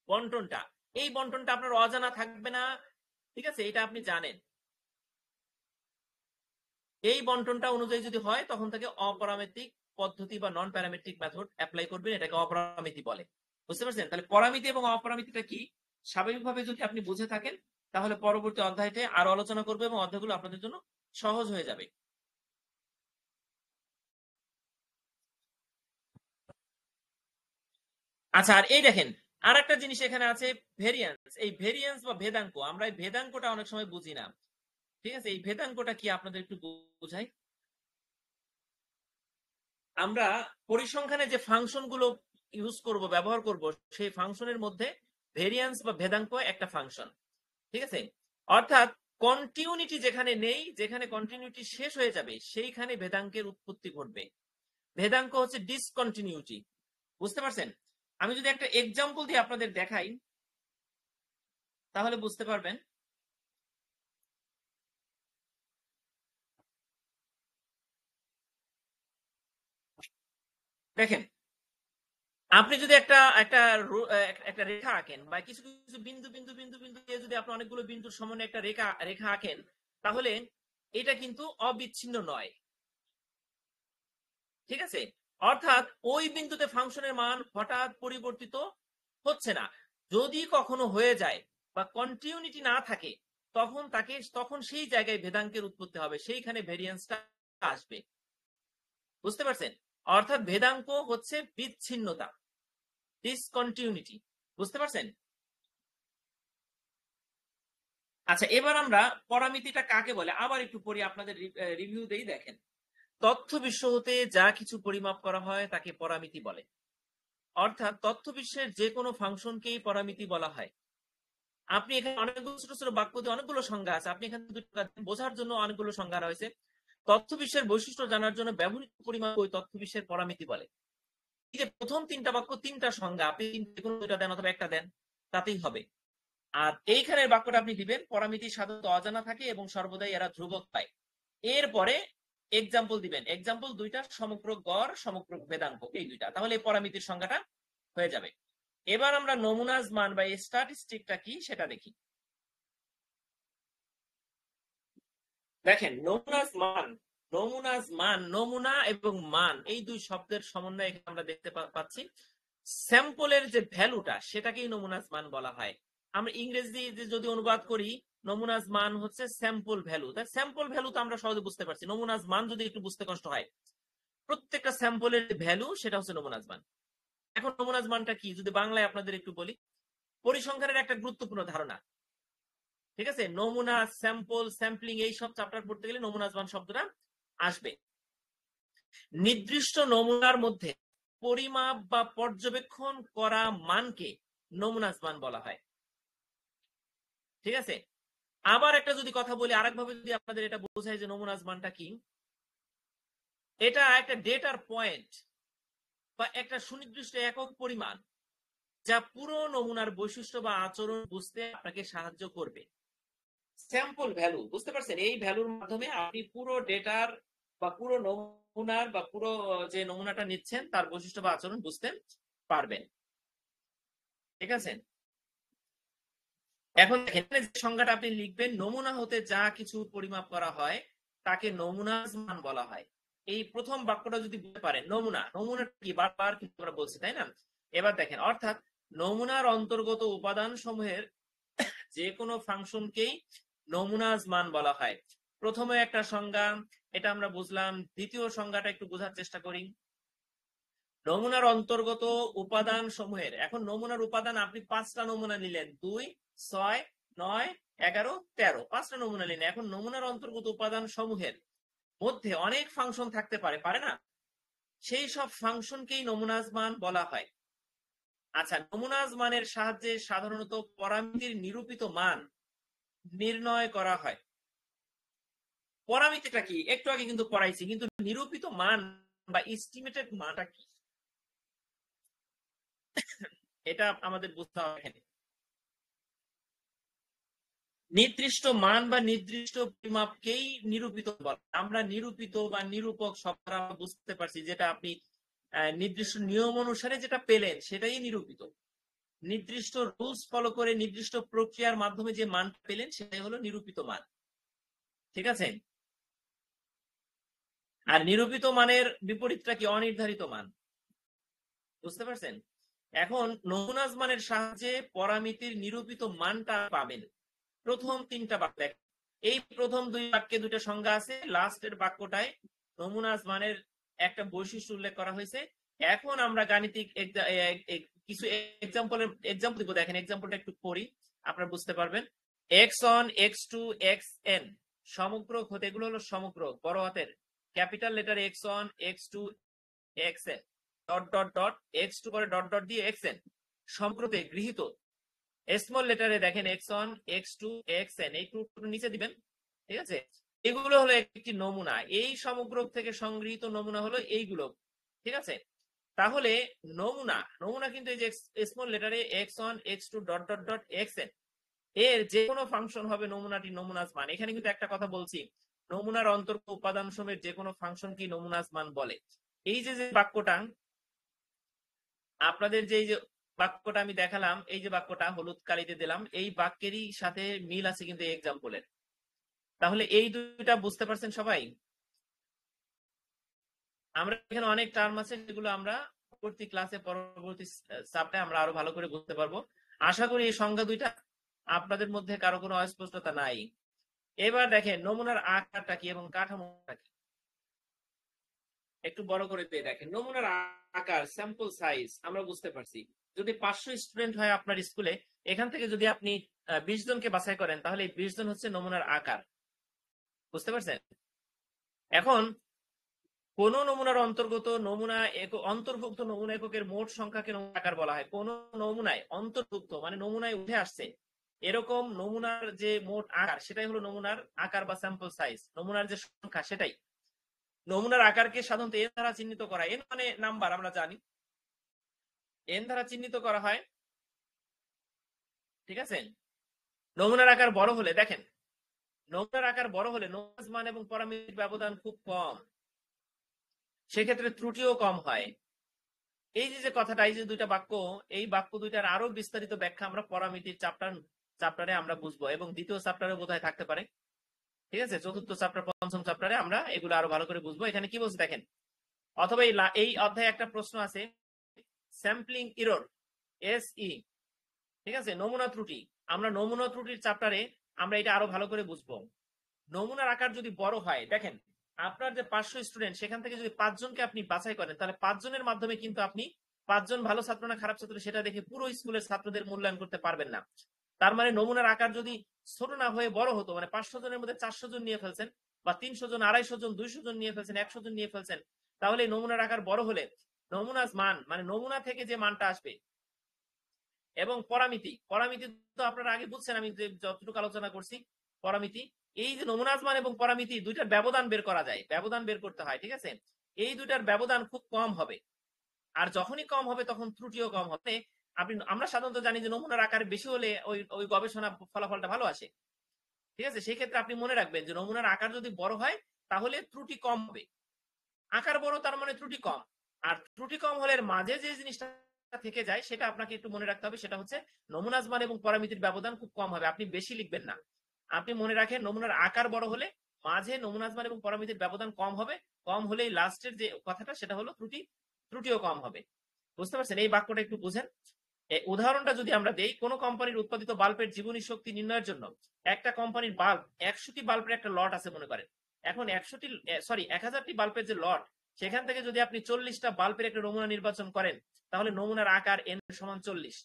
বন্টনটা, এই বন্টনটা আপনার অজানা থাকবে না। ঠিক আছে, এটা আপনি জানেন। এই বন্টনটা অনুযায়ী যদি হয়, তখন তাকে অপরামিতিক পদ্ধতি বা নন প্যারামেট্রিক মেথড অ্যাপ্লাই করবেন, এটাকে অপরামিতি বলে। বুঝতে পারছেন? তাহলে পরামিতি এবং অপরামিতিটা কি, স্বাভাবিকভাবে যদি আপনি বুঝে থাকেন, তাহলে পরবর্তী অধ্যায়তে আরো আলোচনা করবো এবং অধ্যায়গুলো আপনাদের জন্য সহজ হয়ে যাবে। আচ্ছা, আর এই দেখেন, আর একটা জিনিস এখানে আছে, ভেরিয়েন্স। এই ভেরিয়েন্স বা ভেদাঙ্ক, আমরা এই ভেদাঙ্কটা অনেক সময় বুঝি না। ঠিক আছে, এই ভেদাঙ্কটা কি আপনাদের একটু বুঝাই। আমরা পরিসংখ্যানে যে ফাংশন গুলো ইউজ করব, ব্যবহার করব, সেই ফাংশনের মধ্যে ভেরিয়েন্স বা ভেদাঙ্ক একটা ফাংশন। ঠিক আছে, অর্থাৎ কন্টিনিউটি যেখানে নেই, যেখানে কন্টিনিউটি শেষ হয়ে যাবে সেইখানে ভেদাঙ্কের উৎপত্তি ঘটবে। ভেদাঙ্ক হচ্ছে ডিসকন্টিনিউটি। বুঝতে পারছেন? আমি যদি একটা এক্সাম্পল দিয়ে আপনাদের দেখাই তাহলে বুঝতে পারবেন। দেখেন, আপনি যদি একটা একটা একটা রেখা আঁকেন বা কিছু কিছু বিন্দু বিন্দু বিন্দু বিন্দু দিয়ে যদি আপনি অনেকগুলো বিন্দুর সমন্বয়ে একটা রেখা আঁকেন, তাহলে এটা কিন্তু অবিচ্ছিন্ন নয়। ঠিক আছে? অর্থাৎ ওই বিন্দুতে ফাংশনের মান হঠাৎ পরিবর্তিত হচ্ছে না। যদি কখনো হয়ে যায় বা কন্টিনিউটি না থাকে, তখন সেই জায়গায় ভেদাঙ্কের উৎপত্তি হবে, সেইখানে ভেরিয়েন্সটা আসবে। বুঝতে পারছেন? অর্থাৎ ভেদাঙ্ক হচ্ছে বিচ্ছিন্নতা, ডিসকন্টিনিউটি। বুঝতে পারছেন? আচ্ছা, এবার আমরা পরামিতিটা কাকে বলে আবার একটু পড়ি, আপনাদের রিভিউ দেই। দেখেন, তথ্য বিশ্ব হতে যা কিছু পরিমাপ করা হয় তাকে পরামিতি বলে। অর্থাৎ তথ্য বিশ্বের যে কোনো ফাংশনকেই পরামিতি বলা হয়। আপনি এখানে অনেকগুলো ছোট ছোট বাক্য দিয়ে অনেকগুলো সংজ্ঞা আছে, আপনি এখানে বোঝার জন্য অনেকগুলো সংজ্ঞা রয়েছে। তথ্য বিশ্বের বৈশিষ্ট্য জানার জন্য ব্যবহৃত পরিমাপ ওই তথ্য বিশ্বের পরামিতি বলে। এই যে প্রথম তিনটা বাক্য, তিনটা সংজ্ঞা, আপনি যে কোনো দুইটা দেন অথবা একটা দেন, তাতেই হবে। আর এইখানের বাক্যটা আপনি দিবেন, পরামিতি সাধারণত অজানা থাকে এবং সর্বদাই এরা ধ্রুবক পায়। এরপরে এক্সাম্পল দিবেন, এক্সাম্পল দুইটা, সমগ্র গড়, সমগ্র ভেদাঙ্ক, এই দুইটা, তাহলে এই পরামিতির সংজ্ঞাটা হয়ে যাবে। এবার আমরা নমুনাজ মান বা স্ট্যাটিস্টিকটা কি সেটা দেখি। দেখেন, নমুনা এবং মান, এই দুই শব্দের সমন্বয় এখানে আমরা দেখতে পাচ্ছি। স্যাম্পলের যে ভ্যালুটা সেটাকেই নমুনাজ মান বলা হয়। আমরা ইংরেজি যদি অনুবাদ করি, নমুনাজ মান হচ্ছে স্যাম্পল ভ্যালু। তাই স্যাম্পল ভ্যালু তো আমরা সহজে বুঝতে পারছি, নমুনাজ মান যদি একটু বুঝতে কষ্ট হয়। প্রত্যেকটা স্যাম্পলের ভ্যালু সেটা হচ্ছে নমুনাজ মান। এখন নমুনাজ মানটা কি যদি বাংলায় আপনাদের একটু বলি, পরিসংখ্যানের একটা গুরুত্বপূর্ণ ধারণা। ঠিক আছে? নমুনা, স্যাম্পল, স্যাম্পলিং, এই সব চ্যাপ্টার পড়তে গেলে নমুনাজ মান শব্দটা আসবে। নির্দিষ্ট নমুনার মধ্যে পরিমাপ বা পর্যবেক্ষণ করা মানকে নমুনাজ মান বলা হয়। ঠিক আছে? আবার একটা যদি কথা বলি, আরেকভাবে যদি আপনাদের এটা বোঝায় যে নমুনাজ মানটা কি, এটা একটা ডেটার পয়েন্ট বা একটা সুনির্দিষ্ট একক পরিমাণ যা পুরো নমুনার বৈশিষ্ট্য বা আচরণ বুঝতে আপনাকে সাহায্য করবে। স্যাম্পল ভ্যালু, বুঝতে পারছেন? এই ভ্যালুর মাধ্যমে আপনি পুরো ডেটার বা পুরো নমুনার বা পুরো যে নমুনাটা নিচ্ছেন তার বৈশিষ্ট্য বা আচরণ বুঝতে পারবেন। ঠিক আছে? এখন দেখেন, যে সংজ্ঞাটা আপনি লিখবেন, নমুনা হতে যা কিছু পরিমাপ করা হয় তাকে নমুনাজ মান বলা হয়। এই প্রথম বাক্যটা যদি বলতে পারেন, নমুনা কি বারবার কিন্তু আমরা বলছি, তাই না? এবার দেখেন, অর্থাৎ নমুনার অন্তর্গত উপাদান সমূহের যে কোনো ফাংশনকেই নমুনাজ মান বলা হয়। প্রথমে একটা সংজ্ঞা, এটা আমরা বুঝলাম। দ্বিতীয় সংজ্ঞাটা একটু বোঝার চেষ্টা করি। নমুনার অন্তর্গত উপাদান সমূহের, এখন নমুনার উপাদান আপনি 5টা নমুনা নিলেন, 2, 6, 9, 11, 13, 5টা নমুনা নিলেন। এখন নমুনার অন্তর্গত উপাদান সমূহের মধ্যে অনেক ফাংশন থাকতে পারে না? সেই সব ফাংশনকেই নমুনাজ মান বলা হয়। আচ্ছা, নমুনাজ মানের সাহায্যে সাধারণত পরামিতির নিরূপিত মান নির্ণয় করা হয়। পরামিতিটা কি একটু আগে কিন্তু পড়াইছি, কিন্তু নিরূপিত মান বা এস্টিমেটেড মানটা কি এটা আমাদের বুঝতে হবে। নির্দিষ্ট মান বা নির্দিষ্ট পরিমাপকেই নিরূপিত বলে। আমরা নিরূপিত বা নিরূপক শব্দ আমরা বুঝতে পারছি, যেটা আপনি নির্দিষ্ট নিয়ম অনুসারে যেটা পেলেন সেটাই নিরূপিত। নির্দিষ্ট রুলস ফলো করে নির্দিষ্ট প্রক্রিয়ার মাধ্যমে যে মান পেলেন সেটাই হলো নিরূপিত মান। ঠিক আছে? আর নিরূপিত মানের বিপরীতটা কি? অনির্ধারিত মান। বুঝতে পারছেন? এখন নমুনাজ মানের সাহায্যে পরামিতির নিরূপিত মানটা পাবেন। প্রথম 3টা বাক্য, এই প্রথম 2 বাক্যে 2টা সংজ্ঞা আছে, লাস্টের বাক্যটায় নমুনাজ মানের একটা বৈশিষ্ট্য উল্লেখ করা হয়েছে। এখন আমরা গাণিতিক কিছু এক্সাম্পল দিব। দেখেন, এক্সাম্পলটা একটু পড়ি, আপনারা বুঝতে পারবেন। x1, x2, xn সমগ্র হতে, এগুলো হলো সমগ্র, বড় হাতের capital letter x1, x2, xn dot dot dot x2 করে ডট ডট দিয়ে xn সমগ্রতে গৃহীত স্মল লেটারে দেখেন x1 x2 xn, এই টুকরো নিচে দিবেন, ঠিক আছে? এগুলো হলো একটি নমুনা, এই সমগ্র থেকে সংগৃহীত নমুনা হলো এইগুলো, ঠিক আছে? তাহলে নমুনা কিন্তু এই যে স্মল লেটারে x1 x2 dot dot dot xn, এর যে কোনো ফাংশন হবে নমুনাটি নমুনাজ মান। এখানে কিন্তু একটা কথা বলছি, নমুনার অন্তর্গত উপাদান সমূহের যে কোনো ফাংশন কি নমুনাজ মান বলে। এই যে বাক্যটা আপনাদের, যে এই যে বাক্যটা আমি দেখালাম, এই যে বাক্যটা হলুদ কালিতে দিলাম, এই বাক্যেরই সাথে মিল আছে কিন্তু এক্সাম্পলের। তাহলে এই দুইটা বুঝতে পারছেন সবাই? আমরা এখানে অনেক টার্ম আছে যেগুলো আমরা পরবর্তী ক্লাসে পরবর্তী সাবটে আমরা আরো ভালো করে বুঝতে পারবো। আশা করি এই সংখ্যা দুইটা আপনাদের মধ্যে কারো কোনো অস্পষ্টতা নাই। এবার দেখেন নমুনার আকারটা কি এবং কাঠামোটা কি, একটু বড় করে দিয়ে দেখেন। নমুনার আকার, স্যাম্পল সাইজ আমরা বুঝতে পারছি। যদি 500 স্টুডেন্ট হয় আপনার স্কুলে, এখান থেকে যদি আপনি 20 জনকে বাছাই করেন, তাহলে 20 জন হচ্ছে নমুনার আকার। বুঝতে পারছেন? এখন কোন নমুনার অন্তর্গত অন্তর্ভুক্ত নমুনা এককের মোট সংখ্যাকে নমুনা আকার বলা হয়। কোন নমুনায় অন্তর্ভুক্ত মানে নমুনায় উঠে আসছে এরকম নমুনার যে মোট আকার, সেটাই হলো নমুনার আকার বা স্যাম্পল সাইজ। নমুনার যে সংখ্যা সেটাই। নমুনার আকারকে সাধারণত এন দ্বারা চিহ্নিত করা, এন মানে নাম্বার, আমরা জানি এন দ্বারা চিহ্নিত করা হয়, ঠিক আছে? নমুনার আকার বড় হলে দেখেন, নমুনার আকার বড় হলে নমুনাজ মান এবং পরামিতির ব্যবধান খুব কম, সেক্ষেত্রে ত্রুটিও কম হয়। এই যে কথাটা, এই যে দুইটা বাক্য, এই বাক্য দুইটার আরো বিস্তারিত ব্যাখ্যা আমরা পরামিতির চ্যাপ্টারে আমরা বুঝবো, এবং দ্বিতীয় চ্যাপ্টারে বোধহয় থাকতে পারে, ঠিক আছে? চতুর্থ চ্যাপ্টার, পঞ্চম চ্যাপ্টারে আমরা এগুলো আরো ভালো করে বুঝবো। এখানে কি বলছে দেখেন, অথবা এই অধ্যায়ে একটা প্রশ্ন আছে, স্যাম্পলিং এরর, SE, ঠিক আছে? নমুনা ত্রুটি। আমরা নমুনা ত্রুটির চ্যাপ্টারে আমরা এটা আরো ভালো করে বুঝবো। নমুনার আকার যদি বড় হয়, দেখেন আপনার যে 500 স্টুডেন্ট, সেখান থেকে যদি 5 জনকে আপনি বাছাই করেন, তাহলে 5 জনের মাধ্যমে কিন্তু আপনি 5 জন ভালো ছাত্র না খারাপ ছাত্র সেটা দেখে পুরো স্কুলের ছাত্রদের মূল্যায়ন করতে পারবেন না। তার মানে নমুনার আকার যদি ছোট না হয়ে বড় হতো, মানে 500 জনের মধ্যে 400 জন নিয়ে ফেলছেন, বা 300 জন, 250 জন, 200 জন নিয়ে ফেলছেন, 100 জন নিয়ে ফেলছেন, তাহলে নমুনার আকার বড় হলে নমুনার মান মানে নমুনা থেকে যে মানটা আসবে, এবং পরামিতি তো আপনারা আগে বুঝছেন, আমি যতটুকু আলোচনা করছি পরামিতি, এই যে নমুনাজ মান এবং পরামিতি দুইটার ব্যবধান বের করা যায়, ব্যবধান বের করতে হয়, ঠিক আছে? এই দুইটার ব্যবধান খুব কম হবে, আর যখনই কম হবে তখন ত্রুটিও কম হবে। আমরা সাধারণত জানি যে নমুনার আকার বেশি হলে ওই গবেষণা ফলাফলটা ভালো আসে, ঠিক আছে? সেই ক্ষেত্রে আপনি মনে রাখবেন যে নমুনার আকার যদি বড় হয় তাহলে ত্রুটি কম হবে। আকার বড় তার মানে ত্রুটি কম, আর ত্রুটি কম হলে মাঝে যে জিনিসটা থেকে যায় সেটা আপনাকে একটু মনে রাখতে হবে, সেটা হচ্ছে নমুনাজ মান এবং পরামিতির ব্যবধান খুব কম হবে। আপনি বেশি লিখবেন না, আপনি মনে রাখেন নমুনার আকার বড় হলে মাঝে নমুনাজ মান এবং পরামিতির ব্যবধান কম হবে, কম হলেই লাস্টের যে কথাটা সেটা হলো ত্রুটিও কম হবে। বুঝতে পারছেন? এই বাক্যটা একটু বুঝেন। উদাহরণটা যদি আমরা দেই, কোন কোম্পানির উৎপাদিত বাল্বের জীবনী শক্তি নির্ণয়ের জন্য একটা কোম্পানির বাল্ব 100টি বাল্বের একটা লট আছে মনে করেন। এখন 1000টি বাল্বের যে লট, সেখান থেকে যদি আপনি 40টা বাল্বের একটা নমুনা নির্বাচন করেন, তাহলে নমুনার আকার n সমান 40,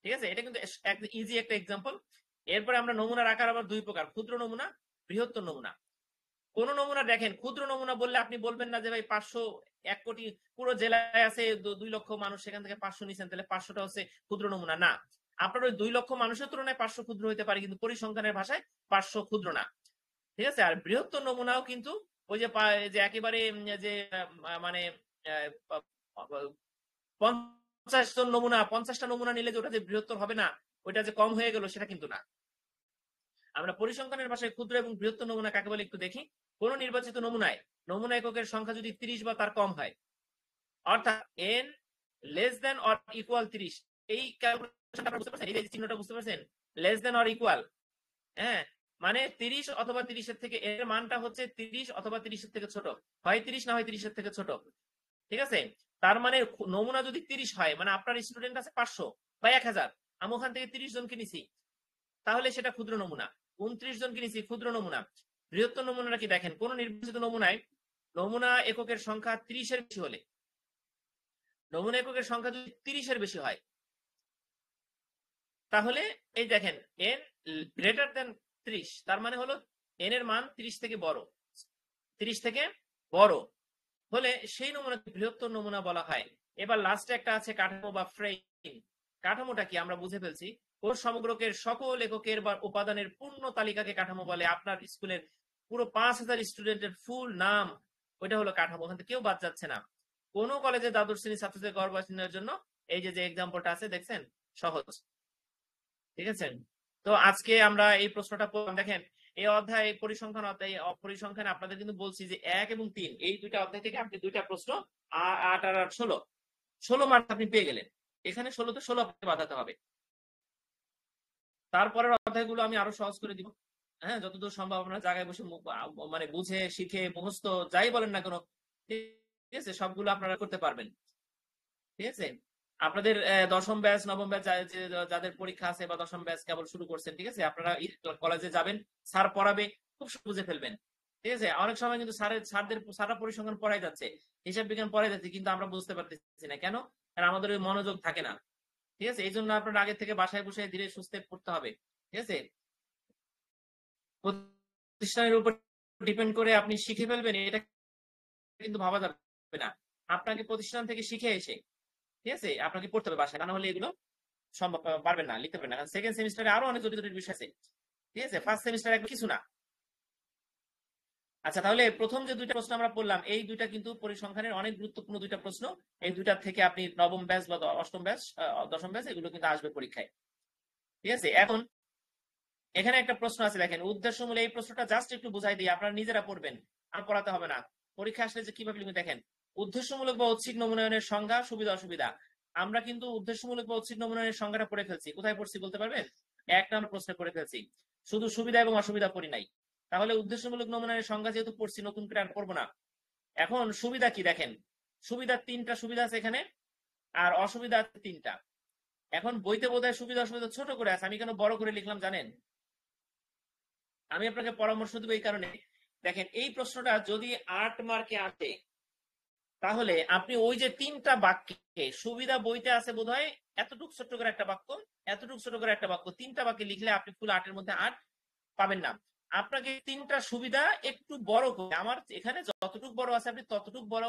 ঠিক আছে? এটা কিন্তু ইজি একটা এক্সাম্পল। এরপরে আমরা নমুনার আকার আবার দুই প্রকার, ক্ষুদ্র নমুনা, বৃহত্তর নমুনা। কোন নমুনা দেখেন, ক্ষুদ্র নমুনা বললে আপনি বলবেন না যে ভাই 500, 1 কোটি, পুরো জেলায় আছে 2 লক্ষ মানুষ, সেখান থেকে 500 নিছেন, তাহলে 500টা হচ্ছে ক্ষুদ্র নমুনা না। আপনার ওই 2 লক্ষ মানুষের তুলনায় 500 ক্ষুদ্র হতে পারে, কিন্তু পরিসংখ্যানের ভাষায় 500 ক্ষুদ্র না, ঠিক আছে? আর বৃহত্তর নমুনাও কিন্তু ওই যে একেবারে যে মানে 50টা নমুনা নিলে যে ওটা যে বৃহত্তর হবে না, ওইটা যে কম হয়ে গেল, সেটা কিন্তু না। আমরা পরিসংখ্যানের ভাষায় ক্ষুদ্র এবং বৃহত্তর নমুনা কাকে বলে একটু দেখি। কোন নির্বাচিত নমুনায় নমুনা এককের সংখ্যা যদি 30 বা তার কম হয়, অর্থাৎ n less than or equal 30, এই ক্যালকুলেশনটা আপনারা বুঝতে পারছেন? এই যে চিহ্নটা বুঝতে পারছেন, লেস দেন অর ইকুয়াল, হ্যাঁ, মানে 30 অথবা 30 এর থেকে, এর মানটা হচ্ছে 30 অথবা 30 এর থেকে ছোট, হয় 30 না হয় 30 এর থেকে ছোট, ঠিক আছে? তার মানে নমুনা যদি 30 হয়, মানে আপনার স্টুডেন্ট আছে 500 বা 1000, আমি ওখান থেকে 30 জনকে নিছি, তাহলে সেটা ক্ষুদ্র নমুনা। 29 জনকে নিছি, ক্ষুদ্র নমুনা। বৃহত্তর নমুনা কি দেখেন, কোন নির্বাচিত নমুনায় নমুনা এককের সংখ্যা 30 এর বেশি হলে, নমুনা এককের সংখ্যা যদি 30 এর বেশি হয়, তাহলে এই দেখেন n গ্রেটার দেন 30, তার মানে হলো n এর মান 30 থেকে বড়, 30 থেকে বড় হলে সেই নমুনাকে বৃহত্তর নমুনা বলা হয়। এবার লাস্টে একটা আছে কাঠামো বা ফ্রেম। কাঠামোটা কি আমরা বুঝে ফেলছি। কোষ সমগ্রকের সকল এককের বা উপাদানের পূর্ণ তালিকাকে কাঠামো বলে। আপনার স্কুলের পুরো 5,000 স্টুডেন্টের ফুল নাম, ওইটা হলো কাঠামো। ওখান থেকে কেউ বাদ যাচ্ছে না। কোন কলেজে দ্বাদশ শ্রেণীর ছাত্রদের গড় বয়স নির্ণয়ের জন্য এই যে এক্সাম্পলটা আছে দেখছেন, সহজ। ঠিক আছে, তো আজকে আমরা এই প্রশ্নটা পড়লাম। দেখেন এই অধ্যায় পরিসংখ্যান অধ্যায়, পরিসংখ্যান আপনাদের কিন্তু বলছি যে 1 এবং 3 এই দুইটা অধ্যায় থেকে আপনি দুইটা প্রশ্ন 8 আর 8 16 মার্ক আপনি পেয়ে গেলেন। এখানে 16 তে 16 আপনাকে বাঁধাতে হবে। তারপরের অধ্যায়গুলো আমি আরো সহজ করে দিব। হ্যাঁ, যতদূর সম্ভব আপনার জায়গায় বসে মানে বুঝে শিখে মুখস্থ যাই বলেন না কেন, ঠিক আছে, সবগুলো আপনারা করতে পারবেন। ঠিক আছে, আপনাদের দশম ব্যাচ নবম ব্যাচ যাদের পরীক্ষা আছে বা দশম ব্যাচ কেবল শুরু করছেন, ঠিক আছে, আপনারা কলেজে যাবেন, স্যার পড়াবে, খুব বুঝে ফেলবেন। ঠিক আছে, অনেক সময় কিন্তু সারা পরিসংখ্যান পড়াই যাচ্ছে, হিসাব বিজ্ঞান পড়াই যাচ্ছে, কিন্তু আমরা বুঝতে পারতেছি না কেন? কারণ আমাদের ওই মনোযোগ থাকে না। ঠিক আছে, এই জন্য আপনার আগে থেকে বাসায় বসে ধীরে সুস্থে পড়তে হবে। ঠিক আছে, প্রতিষ্ঠানের উপর ডিপেন্ড করে আপনি শিখে ফেলবেন এটা কিন্তু ভাবা যাবে না। আপনাকে প্রতিষ্ঠান থেকে শিখে এসে, ঠিক আছে, আপনাকে পড়তে হবে বাসায়, না হলে এগুলো সম্ভব পারবেন না, লিখতে পারবেন না। কারণ সেকেন্ড সেমিস্টারে আরো অনেক জটিল জটিল বিষয় আছে। ঠিক আছে, ফার্স্ট সেমিস্টারে কিছু না। আচ্ছা, তাহলে প্রথম যে দুইটা প্রশ্ন আমরা পড়লাম, এই দুইটা কিন্তু পরিসংখ্যানের অনেক গুরুত্বপূর্ণ দুইটা প্রশ্ন। এই দুইটা থেকে আপনি নবম ব্যাচ বা অষ্টম ব্যাচ দশম ব্যাচ এগুলো কিন্তু আসবে পরীক্ষায়। ঠিক আছে, এখন এখানে একটা প্রশ্ন আছে, দেখেন উদ্দেশ্যমূলক। এই প্রশ্নটা জাস্ট একটু বুঝাই দিই, আপনারা নিজেরা পড়বেন, আর পড়াতে হবে না। পরীক্ষা আসলে যে কিভাবে লিখবেন দেখেন। উদ্দেশ্যমূলক বা ঐচ্ছিক নমুনায়নের সংজ্ঞা, সুবিধা অসুবিধা। আমরা কিন্তু উদ্দেশ্যমূলক বা ঐচ্ছিক নমুনায়নের সংজ্ঞাটা পড়ে ফেলছি। কোথায় পড়ছি বলতে পারবেন? 1 নম্বর প্রশ্নে পড়ে ফেলছি, শুধু সুবিধা এবং অসুবিধা পড়ি নাই। তাহলে উদ্দেশ্যমূলক নমুনায়নের সংজ্ঞা যেহেতু পড়ছি, নতুন করে আর পড়বো না। এখন সুবিধা কি দেখেন, সুবিধা 3টা সুবিধা আছে এখানে, আর অসুবিধা আছে 3টা। এখন বইতে বোধহয় সুবিধা অসুবিধা ছোট করে আছে, আমি কেন বড় করে লিখলাম জানেন? আমি আপনাকে পরামর্শ দেব এই কারণে, দেখেন এই প্রশ্নটা যদি 8 মার্কে আসে, তাহলে আপনি ওই যে 3টা বাক্যে, সুবিধা বইতে আছে বোধহয় এতটুকু ছোট করে একটা বাক্য, এতটুকু ছোট করে একটা বাক্য, 3টা বাক্যে লিখলে আপনি ফুল 8 এর মধ্যে 8 পাবেন না। আপনাকে 3টা সুবিধা একটু বড় করে, আমার এখানে যতটুকু বড় আছে আপনি ততটুকু বড়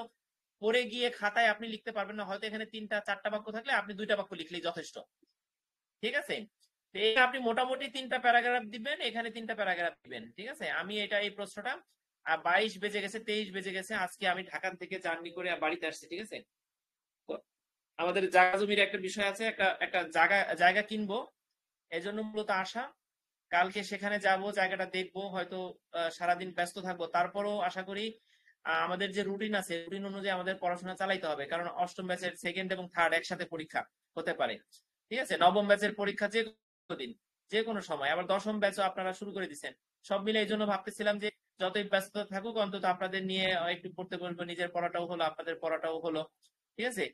পড়ে গিয়ে খাতায় আপনি লিখতে পারবেন না। হয়তো এখানে 3টা 4টা বাক্য থাকলে আপনি 2টা বাক্য লিখলেই যথেষ্ট। ঠিক আছে, আপনি মোটামুটি 3টা প্যারাগ্রাফ দিবেন, এখানে 3টা প্যারাগ্রাফ দিবেন। ঠিক আছে, আমি এটা এই প্রশ্নটা 22 বেজে গেছে, 23 বেজে গেছে, আজকে আমি ঢাকা থেকে জার্নি করে বাড়িতে আসছি। ঠিক আছে, আমাদের জায়গা জমির একটা বিষয় আছে, একটা জায়গা কিনবো, এই জন্য মূলত আসা। কালকে সেখানে যাব, জায়গাটা দেখবো, হয়তো সারাদিন ব্যস্ত থাকবো। তারপরও আশা করি আমাদের যে রুটিন আছে, রুটিন অনুযায়ী আমাদের পড়াশোনা চালাইতে হবে, কারণ অষ্টম ব্যাচের সেকেন্ড এবং থার্ড একসাথে পরীক্ষা হতে পারে। ঠিক আছে, নবম ব্যাচের পরীক্ষা যে দিন, যে কোনো সময়, আবার দশম ব্যাচও আপনারা শুরু করে দিচ্ছেন। সব মিলে এই জন্য ভাবতেছিলাম যে যতই ব্যস্ত থাকুক, অন্তত আপনাদের নিয়ে একটু পড়তে বলবো, নিজের পড়াটাও হলো, আপনাদের পড়াটাও হলো। ঠিক আছে,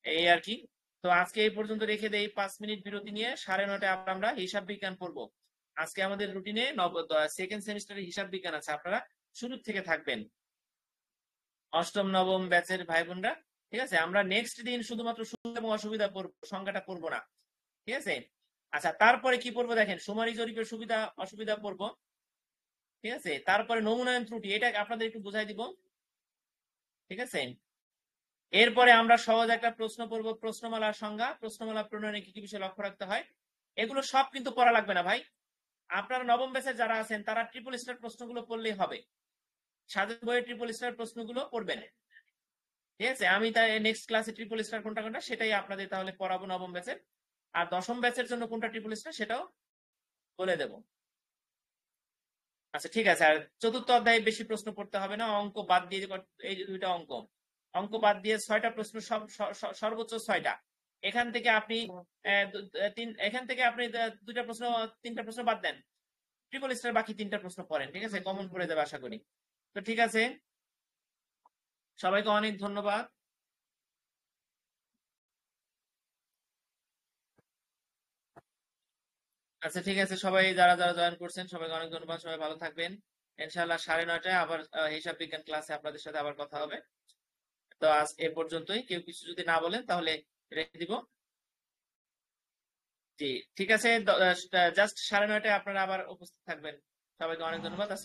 এই আর কি। তো আজকে এই পর্যন্ত রেখে দেই, 5 মিনিট বিরতি নিয়ে 9:30 আমরা হিসাব বিজ্ঞান পড়বো। আজকে আমাদের রুটিনে সেকেন্ড সেমিস্টারের হিসাব বিজ্ঞান আছে, আপনারা শুরু থেকে থাকবেন, অষ্টম নবম ব্যাচের ভাই বোনরা। ঠিক আছে, আমরা নেক্সট দিন শুধুমাত্র সুবিধা এবং অসুবিধা পড়বো, সংখ্যাটা পড়বো না। ঠিক আছে, আচ্ছা তারপরে কি পড়বো দেখেন, সুমারি জরিপের সুবিধা অসুবিধা পড়বো। ঠিক আছে, তারপরে নমুনায়ন ত্রুটি, এটা আপনাদের একটু বুঝাই দিব। ঠিক আছে, এরপরে আমরা সহজ একটা প্রশ্ন পড়বো, প্রশ্নমালার সংজ্ঞা, প্রশ্নমালা প্রণয়নে কি কি বিষয় লক্ষ্য রাখতে হয়। এগুলো সব কিন্তু পড়া লাগবে না ভাই, আপনারা নবম ব্যাচে যারা আছেন তারা ট্রিপল স্টার প্রশ্নগুলো পড়লেই হবে, সাধারণ বইয়ের ট্রিপল স্টার প্রশ্নগুলো পড়বেন। ঠিক আছে, আমি তাই নেক্সট ক্লাসে ট্রিপল স্টার কোনটা কোনটা সেটাই আপনাদের তাহলে পড়াবো নবম ব্যাচের, আর দশম ব্যাচের জন্য কোনটা ট্রিপল স্টার সেটাও বলে দেব। আচ্ছা ঠিক আছে, আর চতুর্থ অধ্যায়ে বেশি প্রশ্ন পড়তে হবে না, অঙ্ক বাদ দিয়ে, এই যে দুইটা অঙ্ক বাদ দিয়ে 6টা প্রশ্ন, সর্বোচ্চ 6টা। এখান থেকে আপনি এখান থেকে আপনি 2টা প্রশ্ন 3টা প্রশ্ন বাদ দেন, ট্রিপল স্টার বাকি 3টা প্রশ্ন পড়েন। ঠিক আছে, কমন করে দেবে আশা করি। তো ঠিক আছে, সবাইকে অনেক ধন্যবাদ। আচ্ছা ঠিক আছে, সবাই যারা যারা জয়েন করছেন সবাইকে অনেক ধন্যবাদ, সবাই ভালো থাকবেন। ইনশাআল্লাহ 9:30টায় আবার হিসাব বিজ্ঞান ক্লাসে আপনাদের সাথে আবার কথা হবে। তো আজ এ পর্যন্তই, কেউ কিছু যদি না বলেন তাহলে রেখে দিব। জি ঠিক আছে, জাস্ট 9:30টায় আপনারা আবার উপস্থিত থাকবেন। সবাইকে অনেক ধন্যবাদ। আসসালাম।